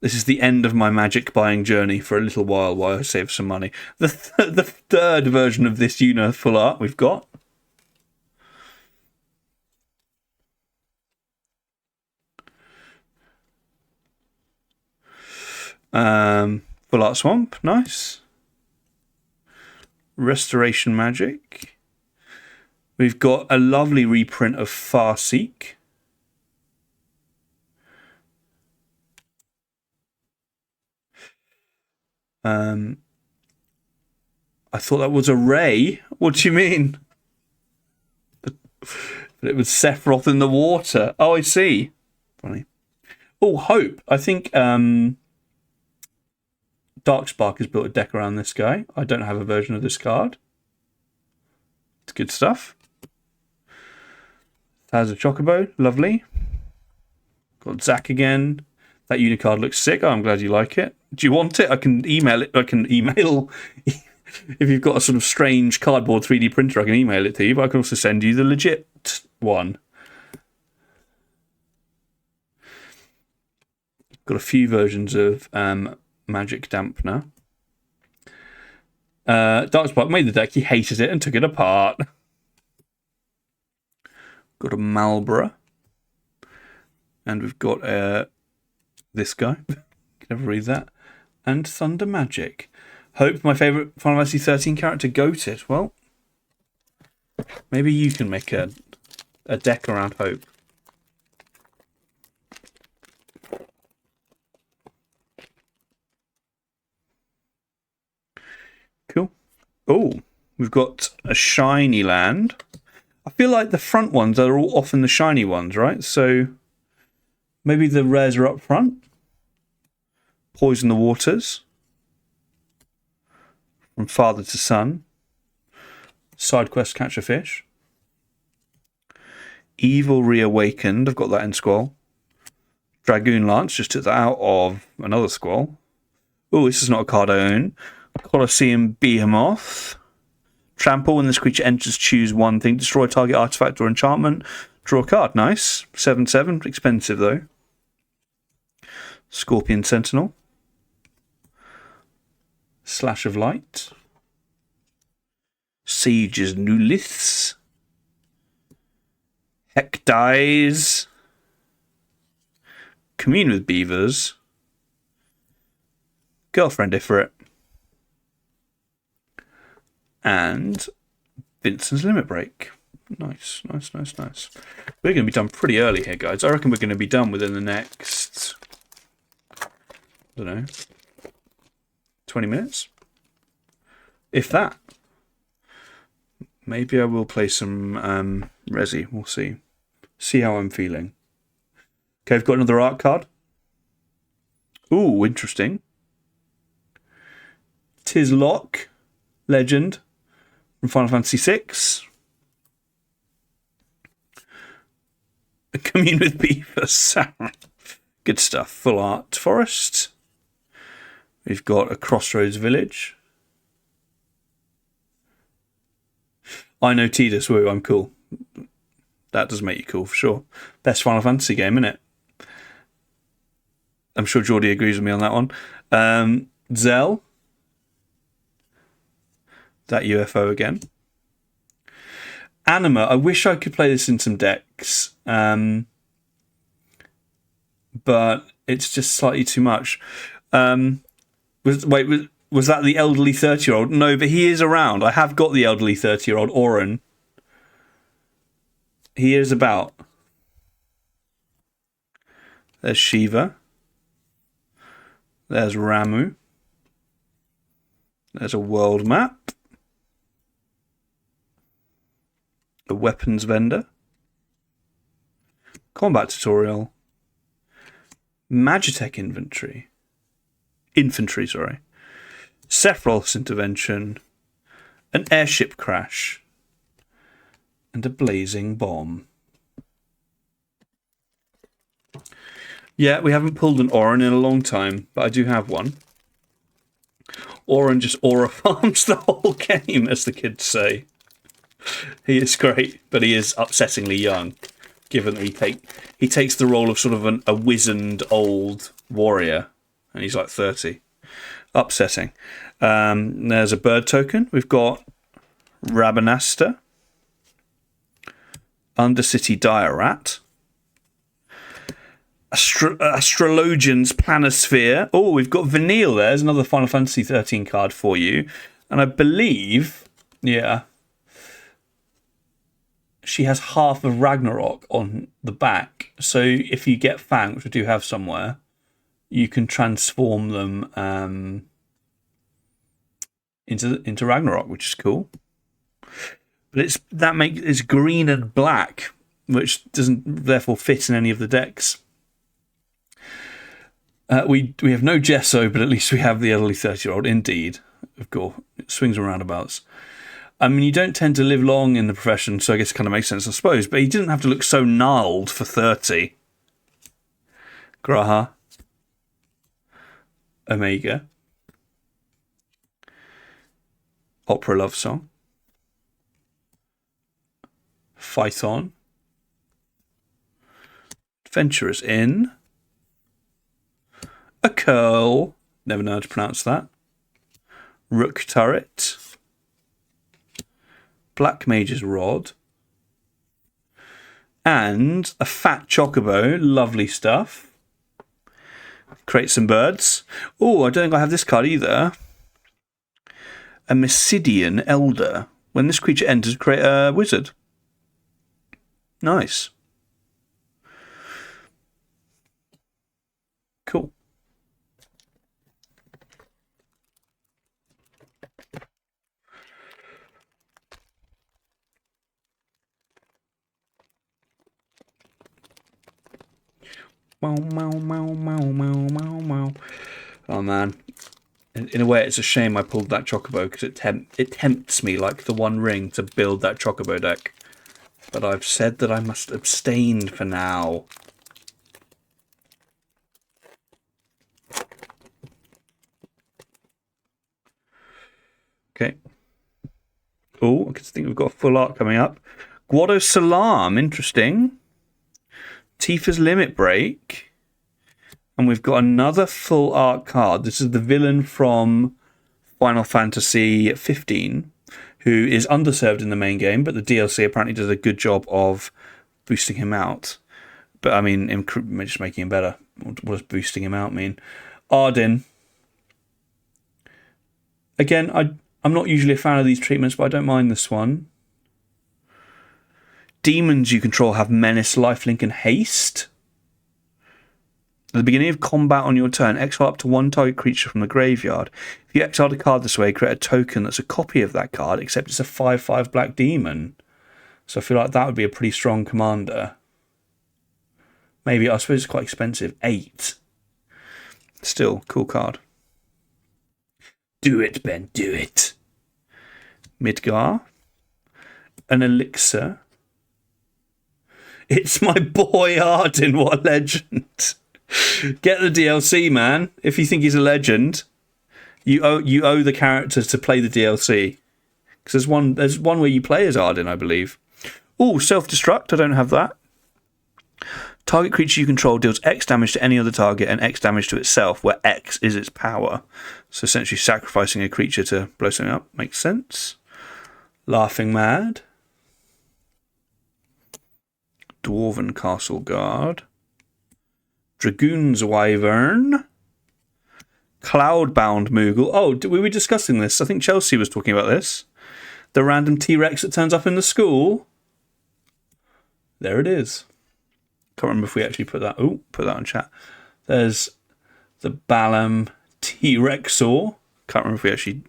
the end of my magic buying journey for a little while I save some money. The third version of this Una full art we've got. Full art swamp, nice. Restoration magic. We've got a lovely reprint of Farseek. I thought that was a ray. What do you mean? But it was Sephiroth in the water. Oh, I see. Funny. Oh, Hope. I think Darkspark has built a deck around this guy. I don't have a version of this card. It's good stuff. Has a Chocobo. Lovely. Got Zack again. That Unicard looks sick. Oh, I'm glad you like it. Do you want it? I can email it. I can email... If you've got a sort of strange cardboard 3D printer, I can email it to you, but I can also send you the legit one. Got a few versions of Magic Dampener. Darkspark made the deck. He hated it and took it apart. Got a Malbora. And we've got this guy. Can never read that. And Thunder Magic. Hope, my favourite Final Fantasy 13 character, goated. Well, maybe you can make a deck around Hope. Cool. Oh, we've got a shiny land. I feel like the front ones are all often the shiny ones, right? So maybe the rares are up front. Poison the Waters. From Father to Son. Side quest Catch a Fish. Evil Reawakened. I've got that in Squall. Dragoon Lance. Just took that out of another Squall. Oh, this is not a card I own. Colosseum Behemoth. Trample. When this creature enters, choose one thing. Destroy target artifact or enchantment. Draw a card. Nice. 7/7. Expensive though. Scorpion Sentinel. Slash of Light. Sage's Nuliths. Heck Dies. Commune with Beavers. Girlfriend Ifrit. And Vincent's Limit Break. Nice, nice, nice, nice. We're going to be done pretty early here, guys. I reckon we're going to be done within the next, I don't know, 20 minutes? If that. Maybe I will play some Resi. We'll see. See how I'm feeling. Okay, I've got another art card. Ooh, interesting. Tizlock, Legend, from Final Fantasy VI. A Commune with Beavers. Good stuff. Full art forest. We've got a Crossroads Village. I know Tidus. Woo, I'm cool. That does make you cool for sure. Best Final Fantasy game, innit? I'm sure Geordie agrees with me on that one. Zell. That UFO again. Anima. I wish I could play this in some decks. But it's just slightly too much. Was that the elderly 30-year-old? No, but he is around. I have got the elderly 30-year-old, Oren. He is about. There's Shiva. There's Ramu. There's a world map. A weapons vendor. Combat tutorial. Magitech inventory. Infantry, sorry. Sephiroth's intervention. An airship crash. And a blazing bomb. Yeah, we haven't pulled an Oren in a long time, but I do have one. Oren just aura farms the whole game, as the kids say. He is great, but he is upsettingly young, given that he takes the role of sort of a wizened old warrior, and he's like 30. Upsetting. There's a bird token. We've got Rabanasta, Undercity Dire Rat, Astrologian's Planisphere. Oh, we've got Vanille there. There's another Final Fantasy 13 card for you. And I believe, yeah, she has half of Ragnarok on the back. So if you get Fang, which we do have somewhere, you can transform them into Ragnarok, which is cool. But it's green and black, which doesn't therefore fit in any of the decks. We have no Gesso, but at least we have the elderly 30-year-old. Indeed, of course, it swings and roundabouts. I mean, you don't tend to live long in the profession, so I guess it kind of makes sense, I suppose. But he didn't have to look so gnarled for 30. Graha, Omega, Opera Love Song, Phython, Adventurous Inn, a Curl, never know how to pronounce that, Rook Turret, Black Mage's Rod, and a Fat Chocobo, lovely stuff. Create some birds. Oh, I don't think I have this card either. A Mysidian Elder. When this creature enters, create a wizard. Nice. Cool. Meow, meow, meow, meow, meow, meow, meow. Oh, man. In a way, it's a shame I pulled that Chocobo, because it tempts me like the One Ring to build that Chocobo deck. But I've said that I must abstain for now. Okay. Oh, I think we've got a full art coming up. Guado Salam, interesting. Tifa's Limit Break. And we've got another full art card. This is the villain from Final Fantasy 15, who is underserved in the main game, but the DLC apparently does a good job of boosting him out. But I mean, just making him better. What does boosting him out mean? Arden. Again, I'm not usually a fan of these treatments, but I don't mind this one. Demons you control have Menace, Lifelink, and Haste. At the beginning of combat on your turn, exile up to one target creature from the graveyard. If you exile a card this way, create a token that's a copy of that card, except it's a 5/5 black demon. So I feel like that would be a pretty strong commander. Maybe, I suppose it's quite expensive. 8. Still, cool card. Do it, Ben, do it. Midgar. An Elixir. It's my boy Arden, what a legend. Get the DLC, man. If you think he's a legend, you owe the character to play the DLC. Because there's one where you play as Arden, I believe. Oh, self-destruct. I don't have that. Target creature you control deals X damage to any other target and X damage to itself, where X is its power. So essentially sacrificing a creature to blow something up. Makes sense. Laughing Mad. Dwarven Castle Guard. Dragoon's Wyvern. Cloudbound Moogle. Oh, were we discussing this? I think Chelsea was talking about this. The random T-Rex that turns up in the school. There it is. Can't remember if we actually put that. Oh, put that on chat. There's the Balam T-Rexor. Can't remember if we actually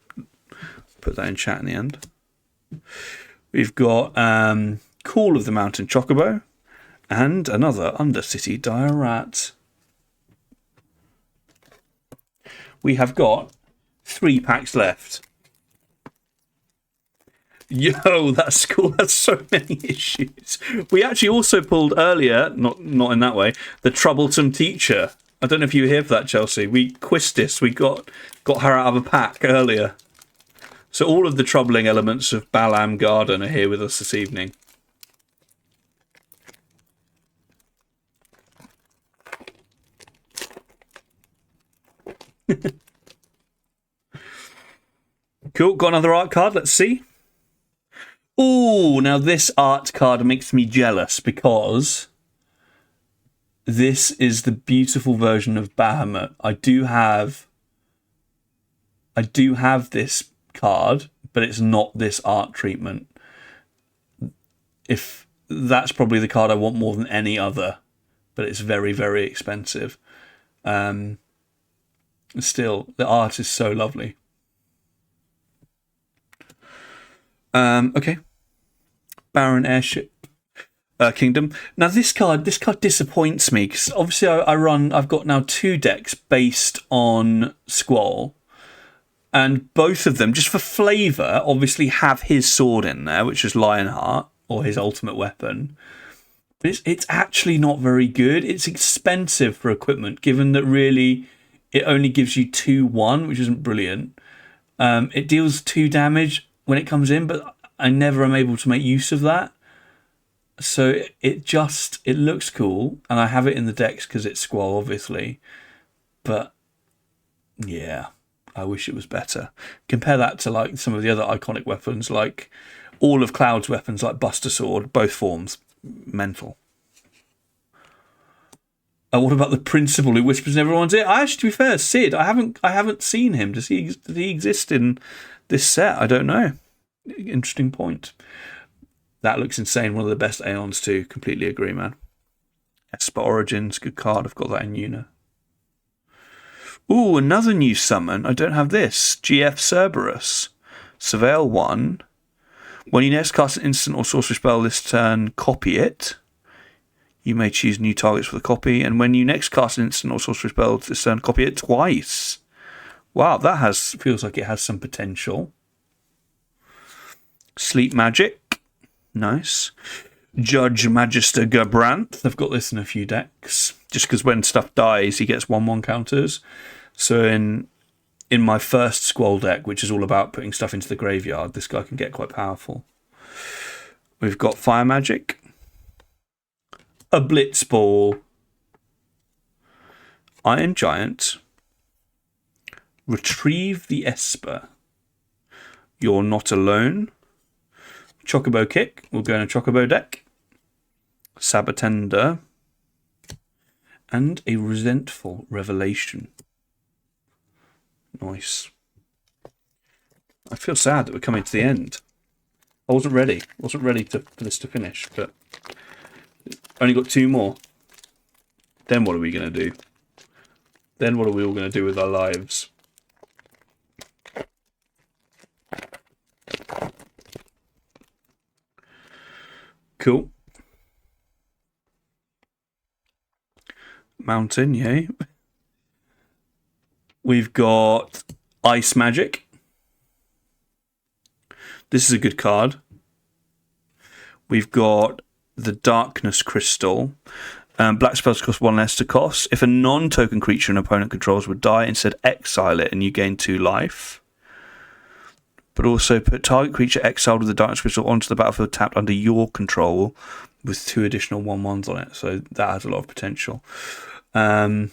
put that in chat in the end. We've got Call of the Mountain Chocobo and another Undercity Dire Rat. We have got 3 packs left. Yo, that school has so many issues. We actually also pulled earlier, not in that way, the Troublesome Teacher. I don't know if you were here for that, Chelsea. We quizzed this. We got her out of a pack earlier. So all of the troubling elements of Balam Garden are here with us this evening. Cool, got another art card, let's see. Ooh, now this art card makes me jealous because this is the beautiful version of Bahamut. I do have this card, but it's not this art treatment. If that's probably the card I want more than any other, but it's very, very expensive. Still, the art is so lovely. Okay. Baron Airship Kingdom. Now this card disappoints me because obviously I've got now 2 decks based on Squall, and both of them, just for flavour, obviously have his sword in there, which is Lionheart, or his ultimate weapon. But it's actually not very good. It's expensive for equipment, given that really it only gives you 2/1, which isn't brilliant. It deals 2 damage when it comes in, but I never am able to make use of that. So it looks cool, and I have it in the decks because it's Squall, obviously. But yeah, I wish it was better. Compare that to like some of the other iconic weapons, like all of Cloud's weapons, like Buster Sword, both forms, mental. What about the principal who whispers in everyone's ear? Actually, to be fair, Sid, I haven't seen him. Does he exist in this set? I don't know. Interesting point. That looks insane. One of the best Aeons too. Completely agree, man. Esper Origins, good card. I've got that in Una. Ooh, another new summon. I don't have this. GF Cerberus. Surveil 1. When you next cast an instant or sorcery spell this turn, copy it. You may choose new targets for the copy, and when you next cast an instant or sorcery spell this turn, copy it twice. Wow, that feels like it has some potential. Sleep Magic, nice. Judge Magister Gerbrandt, I've got this in a few decks, just because when stuff dies, he gets 1/1 counters. So in my first Squall deck, which is all about putting stuff into the graveyard, this guy can get quite powerful. We've got Fire Magic. A Blitzball, Iron Giant, Retrieve the Esper, You're Not Alone, Chocobo Kick, we'll go in a Chocobo deck, Sabatender, and a Resentful Revelation. Nice. I feel sad that we're coming to the end. I wasn't ready for this to finish, but only got 2 more. Then what are we going to do? Then what are we all going to do with our lives? Cool. Mountain, yay. We've got Ice Magic. This is a good card. We've got the Darkness Crystal. Black spells cost 1 less to cost. If a non-token creature an opponent controls would die, instead exile it and you gain 2 life. But also put target creature exiled with the Darkness Crystal onto the battlefield tapped under your control with 2 additional 1/1s on it. So that has a lot of potential. Ash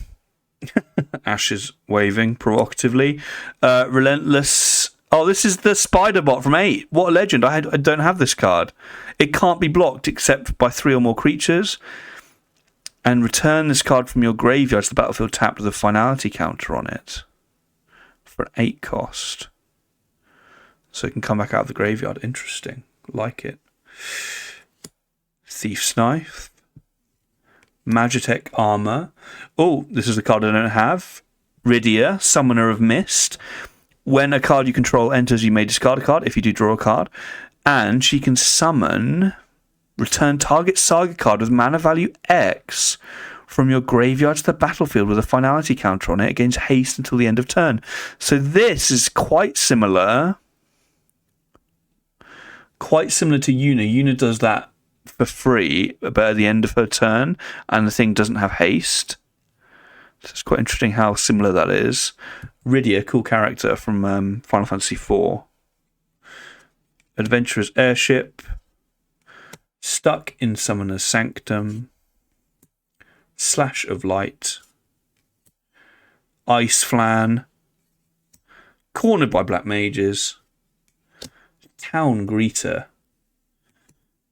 is waving provocatively. Relentless. Oh, this is the Spider Bot from 8. What a legend. I don't have this card. It can't be blocked except by 3 or more creatures. And return this card from your graveyard to the battlefield tapped with a finality counter on it. For an 8 cost. So it can come back out of the graveyard. Interesting. Like it. Thief's Knife. Magitech Armor. Oh, this is a card I don't have. Rydia, Summoner of Mist. When a card you control enters, you may discard a card if you do draw a card. And she can summon, return target saga card with mana value X from your graveyard to the battlefield with a finality counter on it. It gains haste until the end of turn. So this is quite similar. Quite similar to Una. Una does that for free, but at the end of her turn, and the thing doesn't have haste. So it's quite interesting how similar that is. Rydia, cool character from Final Fantasy 4. Adventurer's Airship, Stuck in Summoner's Sanctum, Slash of Light, Ice Flan, Cornered by Black Mages, Town Greeter,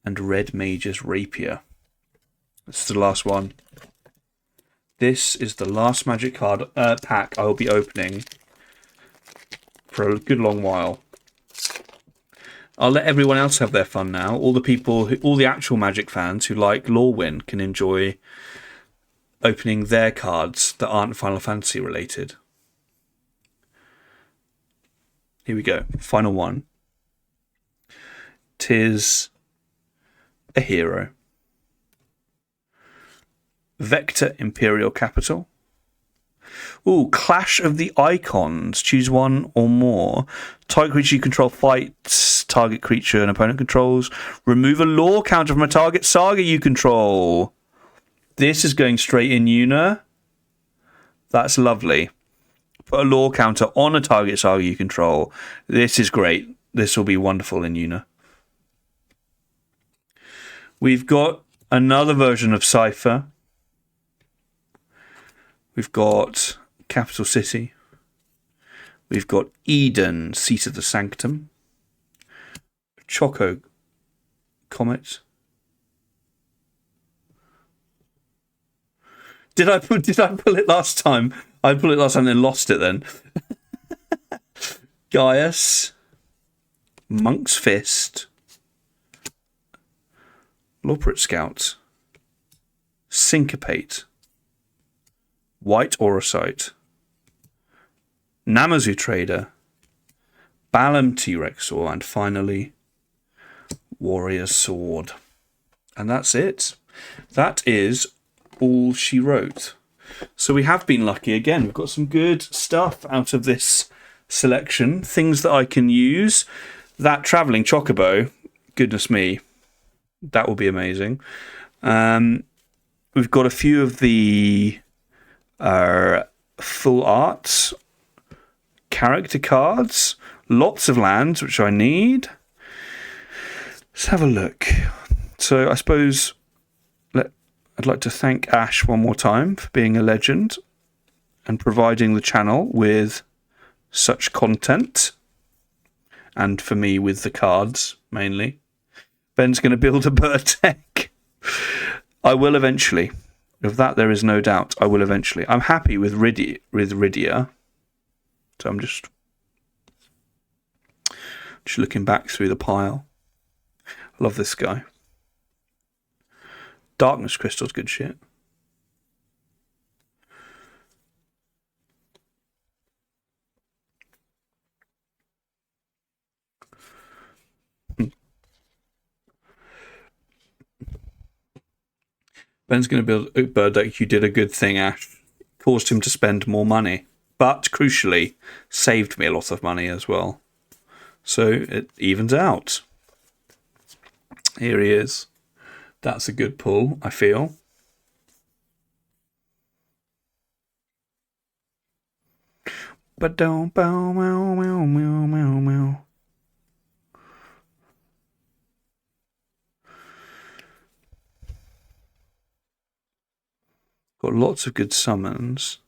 and Red Mage's Rapier. This is the last one. This is the last Magic card pack I will be opening for a good long while. I'll let everyone else have their fun now. All the actual Magic fans who like Lorwyn can enjoy opening their cards that aren't Final Fantasy related. Here we go. Final one. 'Tis a hero. Vector Imperial Capital. Ooh, Clash of the Icons. Choose one or more. Target creature you control fights target creature an opponent controls. Remove a lore counter from a target saga you control. This is going straight in Una. That's lovely. Put a lore counter on a target saga you control. This is great. This will be wonderful in Una. We've got another version of Cypher. We've got Capital City. We've got Eden, Seat of the Sanctum. Choco Comet. Did I pull it last time? I pulled it last time and then lost it then. Gaius. Monk's Fist. Lawprit Scout. Syncopate. White Aurosite. Namazu Trader. Balam T-Rexor. And finally, Warrior's Sword. And that's it. That is all she wrote. So we have been lucky again. We've got some good stuff out of this selection. Things that I can use. That Travelling Chocobo, goodness me, that will be amazing. We've got a few of the full art character cards. Lots of lands, which I need. Let's have a look. So I suppose I'd like to thank Ash one more time for being a legend and providing the channel with such content. And for me with the cards, mainly. Ben's going to build a bird deck. I will eventually. Of that there is no doubt. I will eventually. I'm happy with Rydia. So I'm just looking back through the pile. I love this guy. Darkness Crystal's good shit. Ben's going to build a bird deck. You did a good thing, Ash. Caused him to spend more money. But, crucially, saved me a lot of money as well. So, it evens out. Here he is. That's a good pull, I feel. Ba-dum, bow, meow, meow, meow, meow, meow. Got lots of good summons.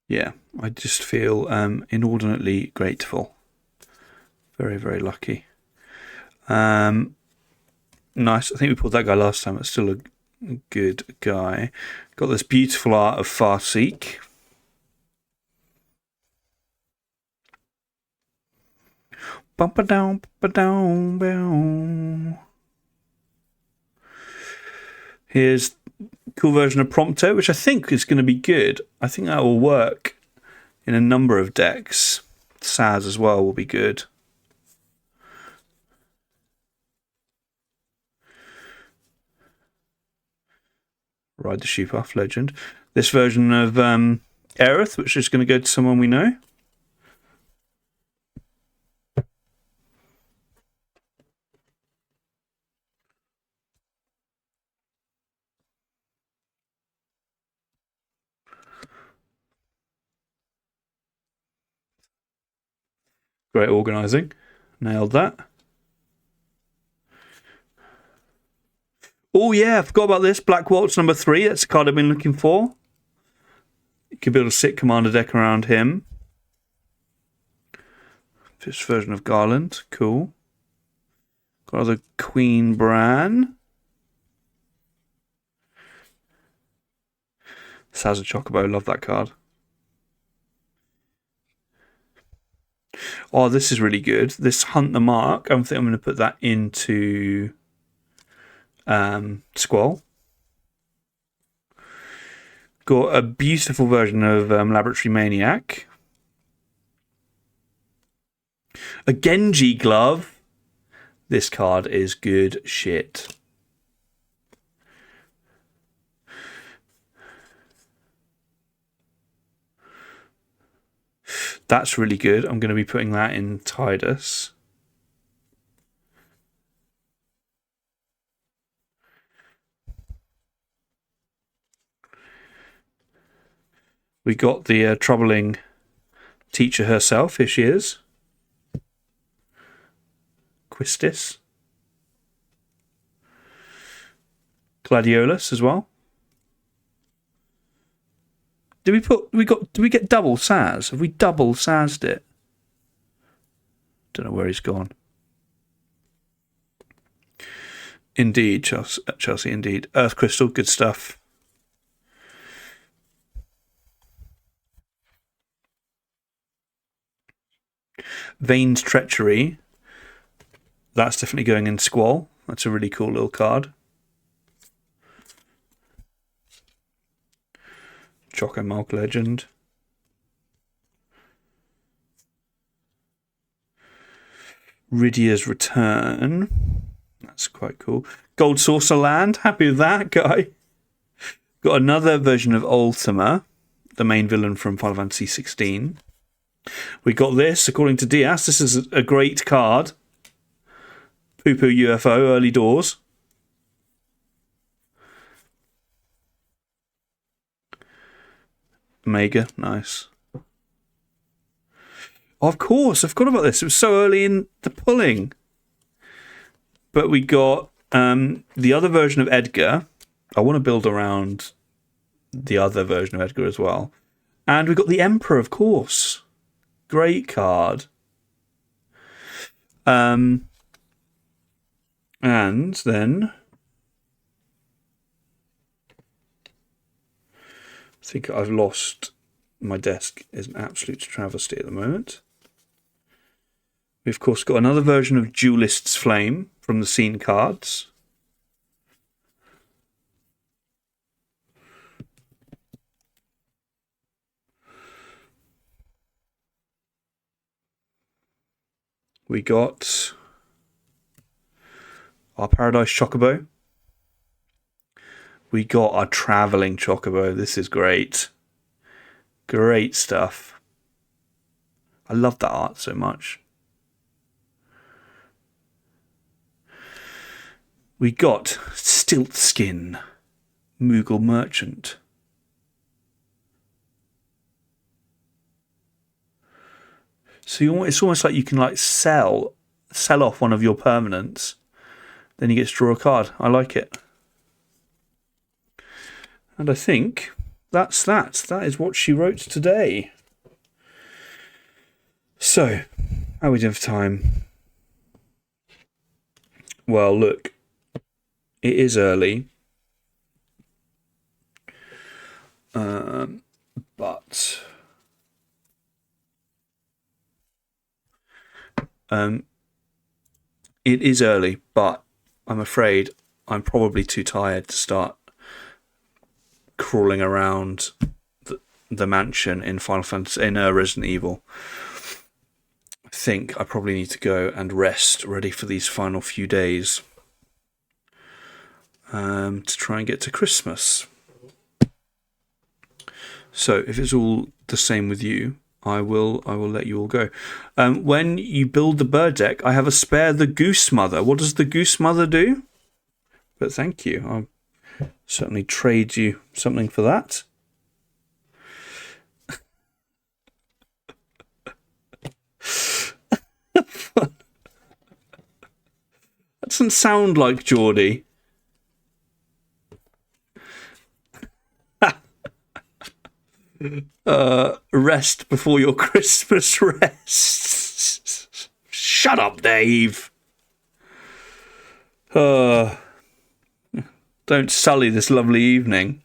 Yeah, I just feel inordinately grateful. Very, very lucky. Nice. I think we pulled that guy last time. It's still a good guy. Got this beautiful art of Farseek. Bumpa-down, bumpa-down, bow. Here's a cool version of Prompto, which I think is going to be good. I think that will work in a number of decks. Saz as well will be good. Ride the Sheep Off, legend. This version of Aerith, which is going to go to someone we know. Great organising. Nailed that. Oh yeah, I forgot about this. Black Waltz number 3. That's the card I've been looking for. You can build a sick commander deck around him. This version of Garland. Cool. Got another Queen Bran. Sazza Chocobo. Love that card. Oh, this is really good. This Hunt the Mark. I think I'm going to put that into Squall. Got a beautiful version of Laboratory Maniac. A Genji Glove. This card is good shit. That's really good. I'm going to be putting that in Tidus. We got the troubling teacher herself. Here she is. Quistis. Gladiolus as well. Did we get double Saz? Have we double Sazed it? Don't know where he's gone. Indeed, Chelsea, indeed. Earth Crystal, good stuff. Vane's Treachery. That's definitely going in Squall. That's a really cool little card. Choco Milk Legend. Rydia's Return. That's quite cool. Gold Saucer Land. Happy with that, guy. Got another version of Ultima, the main villain from Final Fantasy 16. We got this, according to Diaz. This is a great card. Poo Poo UFO, early doors. Mega, nice. Oh, of course, I forgot about this. It was so early in the pulling. But we got the other version of Edgar. I want to build around the other version of Edgar as well. And we got the Emperor, of course. Great card. And then I think I've lost my desk. Is an absolute travesty at the moment. We've of course got another version of Duelist's Flame from the scene cards. We got our Paradise Chocobo. We got our Travelling Chocobo. This is great. Great stuff. I love that art so much. We got Stiltskin, Moogle Merchant. So it's almost like you can like sell off one of your permanents, then you get to draw a card. I like it. And I think that's that. That is what she wrote today. So, how are we doing for time? Well, look, it is early. But it is early, but I'm afraid I'm probably too tired to start crawling around the mansion in Final Fantasy in Resident Evil. I think I probably need to go and rest, ready for these final few days to try and get to Christmas. So if it's all the same with you, I will let you all go. When you build the bird deck, I have a spare the Goose Mother. What does the Goose Mother do? But thank you. I'll certainly trade you something for that. doesn't sound like Geordie. Rest before your Christmas rest. Shut up, Dave. Don't sully this lovely evening.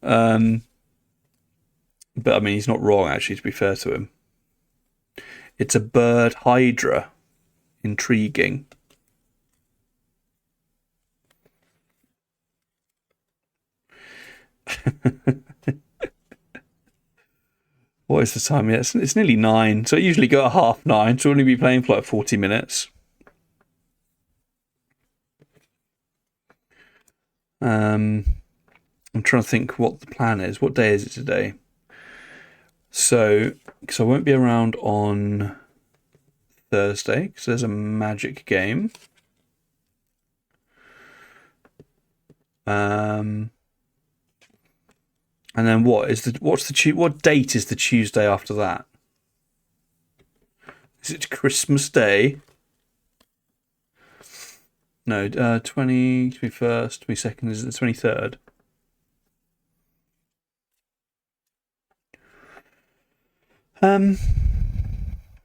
But I mean, he's not wrong, actually, to be fair to him. It's a bird hydra. Intriguing. What is the time? Yeah, it's nearly 9. So I usually go at 9:30. So we'll only be playing for like 40 minutes. I'm trying to think what the plan is. What day is it today? So, because I won't be around on Thursday, because there's a Magic game. And then what date is the Tuesday after that? Is it Christmas Day? No, 21st, 22nd, is it the 23rd? Um,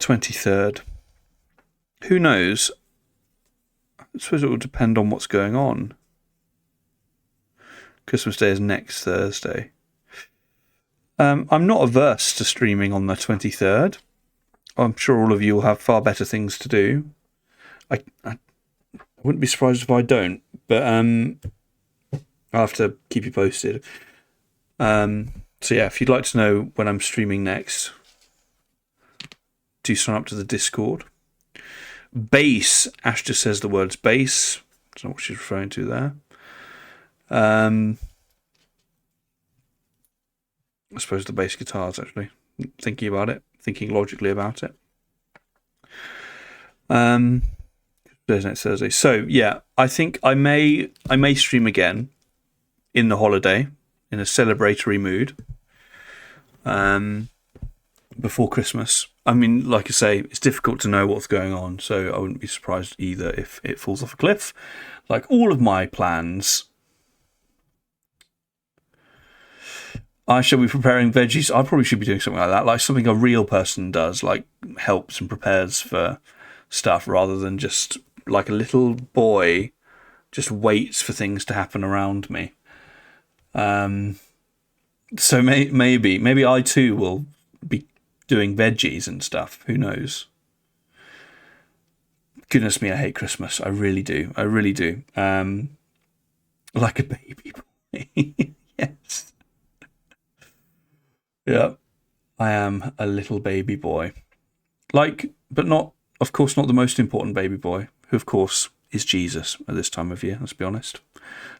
23rd. Who knows? I suppose it will depend on what's going on. Christmas Day is next Thursday. I'm not averse to streaming on the 23rd. I'm sure all of you will have far better things to do. I wouldn't be surprised if I don't, but I'll have to keep you posted. So yeah, if you'd like to know when I'm streaming next, do sign up to the Discord. Bass, Ash just says the words bass. I don't know what she's referring to there. I suppose the bass guitars, actually. Thinking about it, thinking logically about it. There's next Thursday. So yeah, I think I may stream again in the holiday, in a celebratory mood. Before Christmas. I mean, like I say, it's difficult to know what's going on, so I wouldn't be surprised either if it falls off a cliff. Like all of my plans, I shall be preparing veggies. I probably should be doing something like something a real person does, like helps and prepares for stuff, rather than just like a little boy just waits for things to happen around me. So maybe I too will be doing veggies and stuff. Who knows? Goodness me, I hate Christmas. I really do. I really do. Like a baby boy. Yes. Yeah. I am a little baby boy. But not, of course, not the most important baby boy, who, of course, is Jesus at this time of year, let's be honest.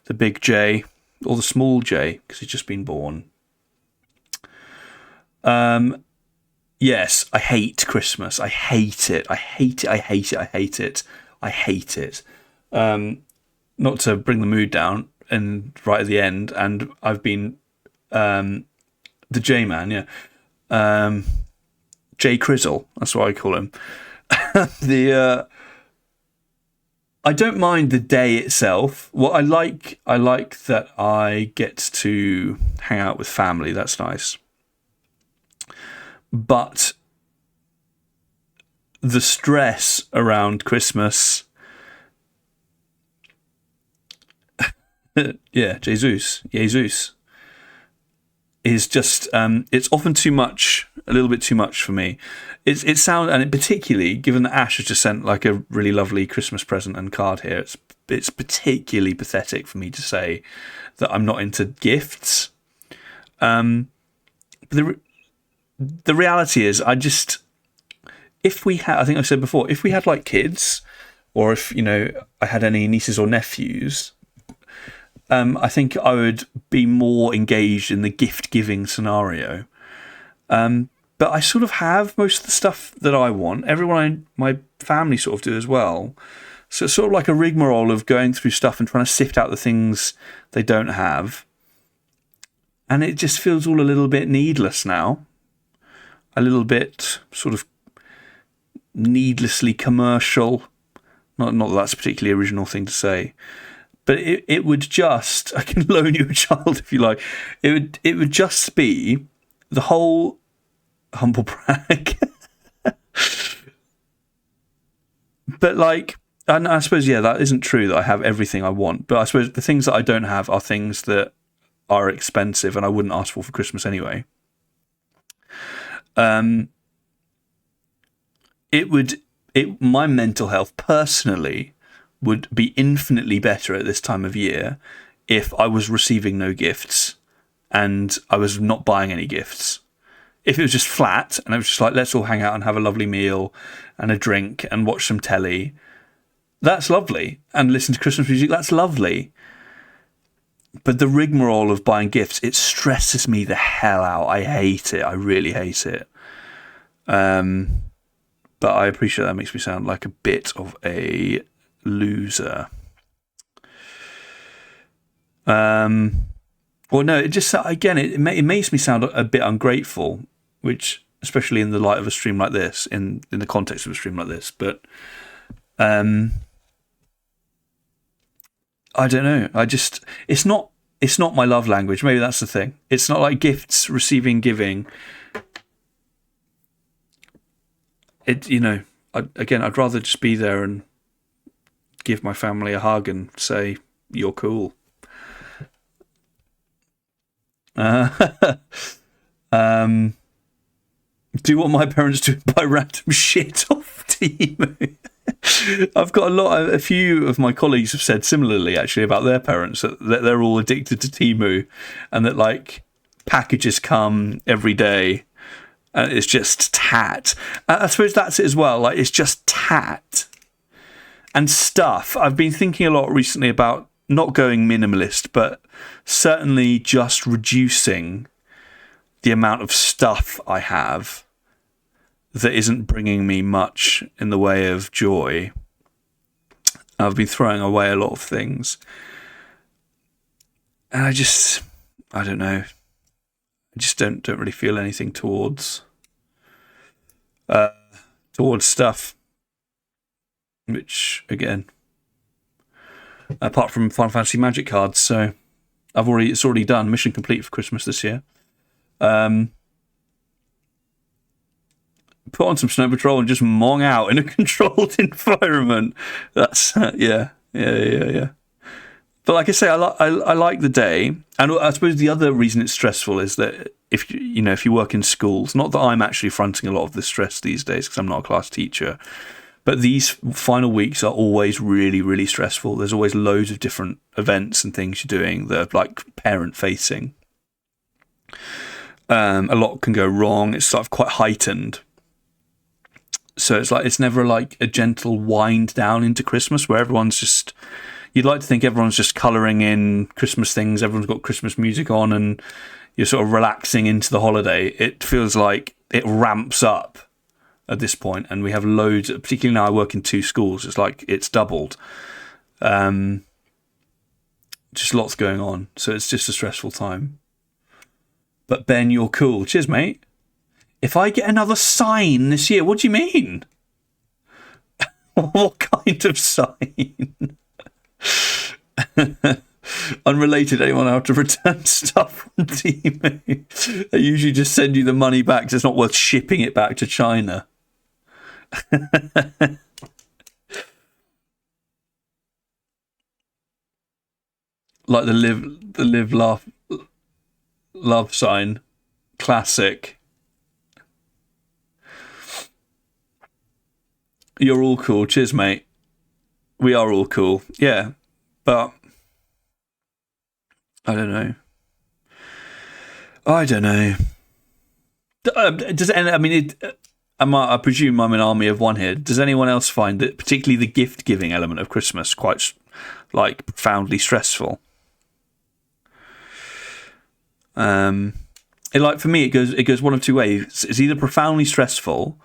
The big J, or the small J, because he's just been born. Yes, I hate Christmas. I hate it. I hate it. I hate it. I hate it. I hate it. Not to bring the mood down, and right at the end, and I've been the J-Man, yeah. J Crizzle, that's what I call him. I don't mind the day itself. What I like that I get to hang out with family. That's nice. But the stress around Christmas, yeah, Jesus, is just it's often too much, a little bit too much for me. It sounds, and particularly given that Ash has just sent like a really lovely Christmas present and card here, it's particularly pathetic for me to say that I'm not into gifts. The reality is, I think I've said before, if we had like kids, or if, I had any nieces or nephews, I think I would be more engaged in the gift-giving scenario. But I sort of have most of the stuff that I want. Everyone in my family sort of do as well. So it's sort of like a rigmarole of going through stuff and trying to sift out the things they don't have. And it just feels all a little bit needless now. A little bit sort of needlessly commercial. Not that that's a particularly original thing to say, but it would just, I can loan you a child if you like. It would just be the whole humble brag. But like, and I suppose, yeah, that isn't true that I have everything I want. But I suppose the things that I don't have are things that are expensive and I wouldn't ask for Christmas anyway. My mental health personally would be infinitely better at this time of year if I was receiving no gifts and I was not buying any gifts. If it was just flat and it was just like, let's all hang out and have a lovely meal and a drink and watch some telly, that's lovely. And listen to Christmas music, that's lovely. But the rigmarole of buying gifts, it stresses me the hell out. I hate it. I really hate it. But I appreciate that makes me sound like a bit of a loser. Well, no, it just, again, it makes me sound a bit ungrateful, which, especially in the light of a stream like this, in the context of a stream like this. But I don't know. It's not my love language. Maybe that's the thing. It's not like gifts, receiving, giving. I'd rather just be there and give my family a hug and say, you're cool. Do what my parents do, buy random shit off Temu. I've got a few of my colleagues have said similarly, actually, about their parents, that they're all addicted to Temu and that, like, packages come every day and it's just tat. I suppose that's it as well. Like, it's just tat and stuff. I've been thinking a lot recently about not going minimalist, but certainly just reducing the amount of stuff I have that isn't bringing me much in the way of joy. I've been throwing away a lot of things. And I don't know. I just don't really feel anything towards stuff. Which, again, apart from Final Fantasy Magic cards, so it's already done. Mission complete for Christmas this year. Put on some Snow Patrol and just mong out in a controlled environment. That's yeah. But like I say, I like the day, and I suppose the other reason it's stressful is that if you work in schools, not that I'm actually fronting a lot of the stress these days because I'm not a class teacher, but these final weeks are always really, really stressful. There's always loads of different events and things you're doing that are like parent facing. A lot can go wrong. It's sort of quite heightened. So it's never like a gentle wind down into Christmas where everyone's just, you'd like to think everyone's just colouring in Christmas things, everyone's got Christmas music on and you're sort of relaxing into the holiday. It feels like it ramps up at this point, and we have loads, particularly now I work in 2 schools, it's like it's doubled. Just lots going on. So it's just a stressful time. But Ben, you're cool. Cheers, mate. If I get another sign this year, what do you mean? What kind of sign? Unrelated, anyone have to return stuff from Temu? They usually just send you the money back because it's not worth shipping it back to China. Like the live, laugh, love sign. Classic. You're all cool. Cheers, mate. We are all cool. Yeah. But I don't know. I presume I'm an army of one here. Does anyone else find that particularly the gift giving element of Christmas quite like profoundly stressful? For me, it goes one of two ways. It's either profoundly stressful,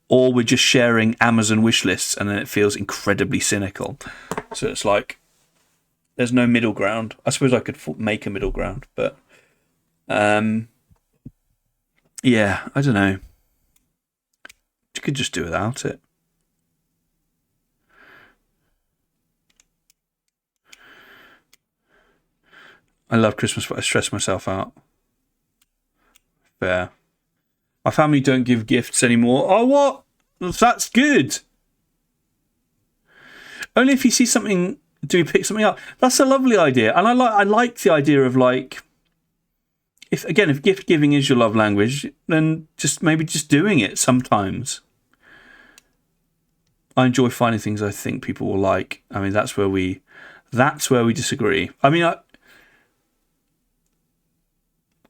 or we're just sharing Amazon wish lists, and then it feels incredibly cynical. So it's like there's no middle ground. I suppose I could make a middle ground, but yeah, I don't know. You could just do without it. I love Christmas, but I stress myself out. Fair. My family don't give gifts anymore. Oh, what? That's good. Only if you see something, do you pick something up? That's a lovely idea. And I like the idea of like, if gift giving is your love language, then maybe just doing it sometimes. I enjoy finding things I think people will like. I mean, that's where we disagree. I mean,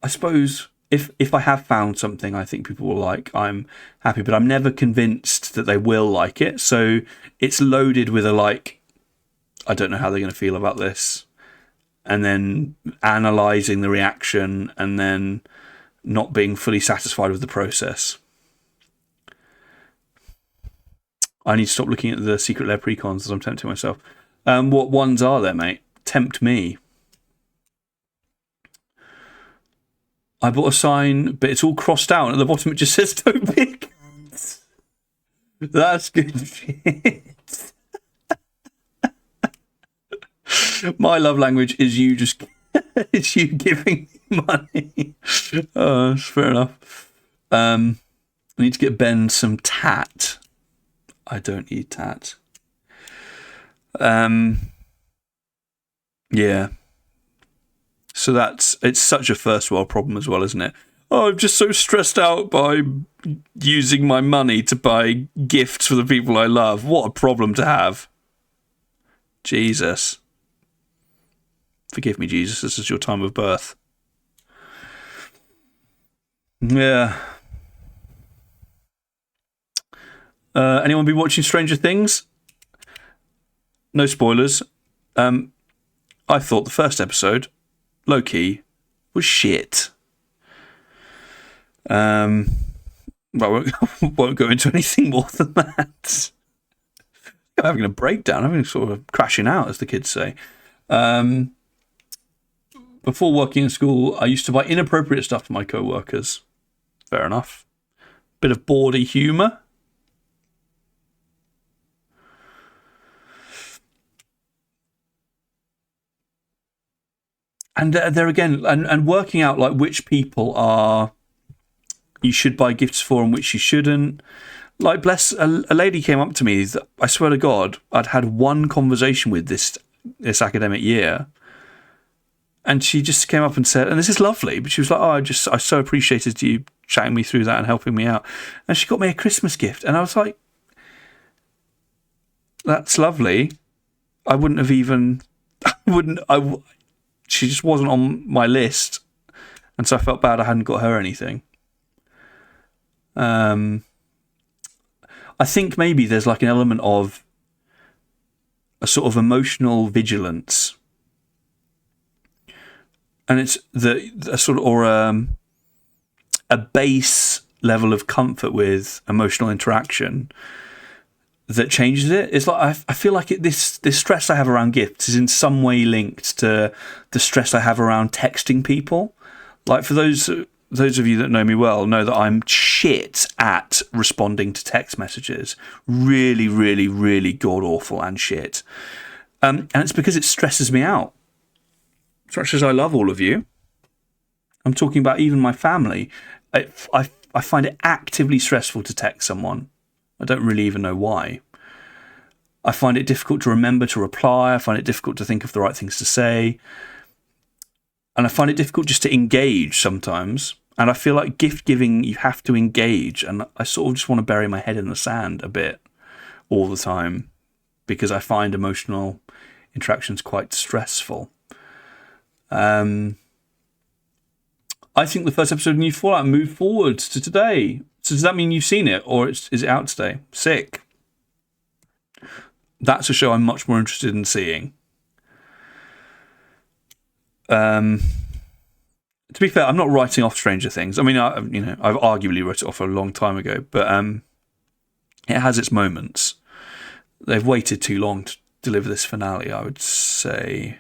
I suppose if I have found something I think people will like, I'm happy, but I'm never convinced that they will like it. So it's loaded with a like, I don't know how they're going to feel about this, and then analysing the reaction, and then not being fully satisfied with the process. I need to stop looking at the Secret Lair precons as I'm tempting myself. What ones are there, mate? Tempt me. I bought a sign, but it's all crossed out. And at the bottom, it just says "Don't pick." That's good shit. My love language is you it's you giving me money. Oh, fair enough. I need to get Ben some tat. I don't eat tat. Yeah. So it's such a first world problem as well, isn't it? Oh, I'm just so stressed out by using my money to buy gifts for the people I love. What a problem to have. Jesus. Forgive me, Jesus. This is your time of birth. Yeah. Anyone been watching Stranger Things? No spoilers. I thought the first episode, low-key, was shit. I won't go into anything more than that. I'm having a breakdown. I'm having sort of crashing out, as the kids say. Before working in school, I used to buy inappropriate stuff for my co-workers. Fair enough. Bit of bawdy humour. And there again, and working out like which people you should buy gifts for and which you shouldn't. Like, bless, a lady came up to me that I swear to God, I'd had one conversation with this academic year. And she just came up and said, and this is lovely, but she was like, oh, I so appreciated you chatting me through that and helping me out. And she got me a Christmas gift. And I was like, that's lovely. I wouldn't have even, she just wasn't on my list. And so I felt bad I hadn't got her anything. I think maybe there's like an element of a sort of emotional vigilance. And it's a sort of, or a base level of comfort with emotional interaction that changes it. It's like I feel like this stress I have around gifts is in some way linked to the stress I have around texting people. Like, for those of you that know me well know that I'm shit at responding to text messages. Really, really, really god awful and shit. And it's because it stresses me out. As much as I love all of you, I'm talking about even my family. I find it actively stressful to text someone. I don't really even know why. I find it difficult to remember to reply. I find it difficult to think of the right things to say. And I find it difficult just to engage sometimes. And I feel like gift giving, you have to engage. And I sort of just want to bury my head in the sand a bit all the time, because I find emotional interactions quite stressful. I think the first episode of New Fallout moved forward to today. So does that mean you've seen it, or is it out today? Sick. That's a show I'm much more interested in seeing. To be fair, I'm not writing off Stranger Things. I mean, I've arguably wrote it off a long time ago, but it has its moments. They've waited too long to deliver this finale, I would say.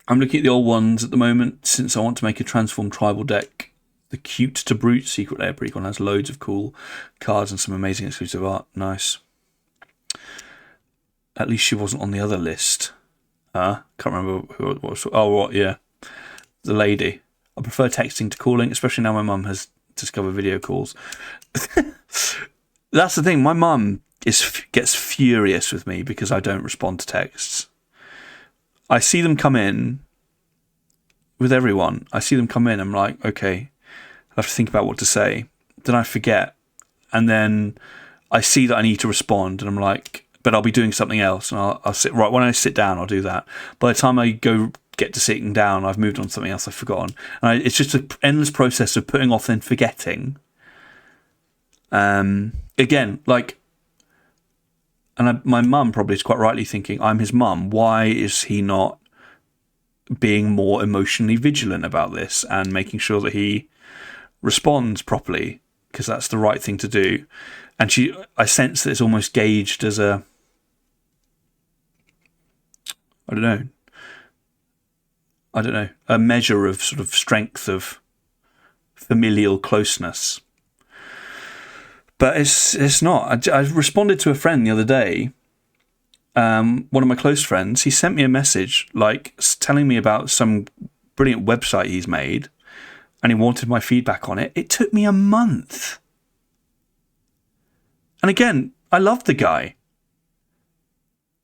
I'm looking at the old ones at the moment, since I want to make a transform tribal deck. The Cute to Brute Secret Lair precon has loads of cool cards and some amazing exclusive art. Nice. At least she wasn't on the other list. Can't remember who it was. Oh, what? Yeah, the lady. I prefer texting to calling, especially now my mum has discovered video calls. That's the thing. My mum gets furious with me because I don't respond to texts. I see them come in with everyone. I see them come in. I'm like, okay, I have to think about what to say. Then I forget, and then I see that I need to respond, and I'm like, but I'll be doing something else, and I'll sit right when I sit down. I'll do that. By the time I get to sitting down, I've moved on to something else I've forgotten, and it's just an endless process of putting off then forgetting. Again, like, and my mum probably is quite rightly thinking, I'm his mum. Why is he not being more emotionally vigilant about this and making sure that he responds properly? Because that's the right thing to do. And I sense that it's almost gauged as a, I don't know, a measure of sort of strength of familial closeness. But it's not. I responded to a friend the other day, one of my close friends. He sent me a message like telling me about some brilliant website he's made, and he wanted my feedback on it. It took me a month. And again, I love the guy,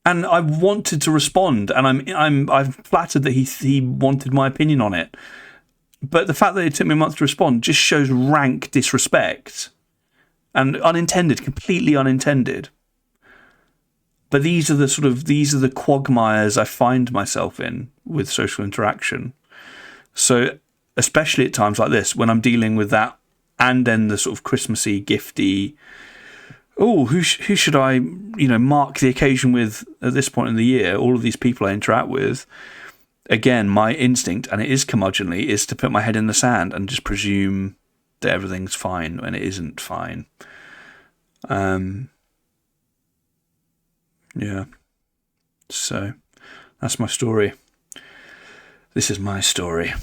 and I wanted to respond, and I'm flattered that he wanted my opinion on it. But the fact that it took me a month to respond just shows rank disrespect. And unintended, completely unintended. But these are the quagmires I find myself in with social interaction. So, especially at times like this, when I'm dealing with that, and then the sort of Christmassy, gifty, who should I, mark the occasion with at this point in the year? All of these people I interact with. Again, my instinct, and it is curmudgeonly, is to put my head in the sand and just presume that everything's fine when it isn't fine. Yeah. So that's my story. This is my story.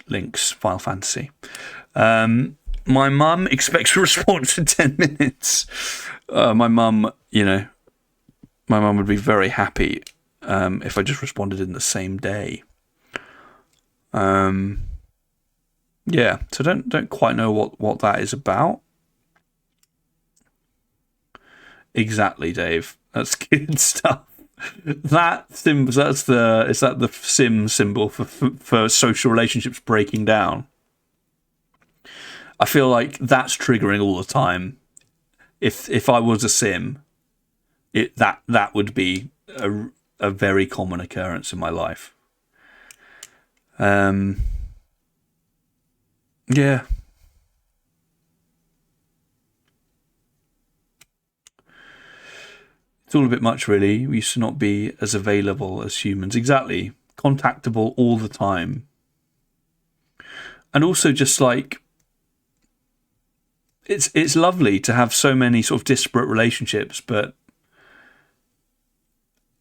Links, Final Fantasy. My mum expects a response in 10 minutes. My mum would be very happy if I just responded in the same day. Yeah, so don't quite know what that is about. Exactly, Dave. That's good stuff. That symbol, is that the sim symbol for social relationships breaking down? I feel like that's triggering all the time. If I was a sim, that would be a very common occurrence in my life. Yeah. It's all a bit much, really. We used to not be as available as humans. Exactly. Contactable all the time. And also just like, it's lovely to have so many sort of disparate relationships, but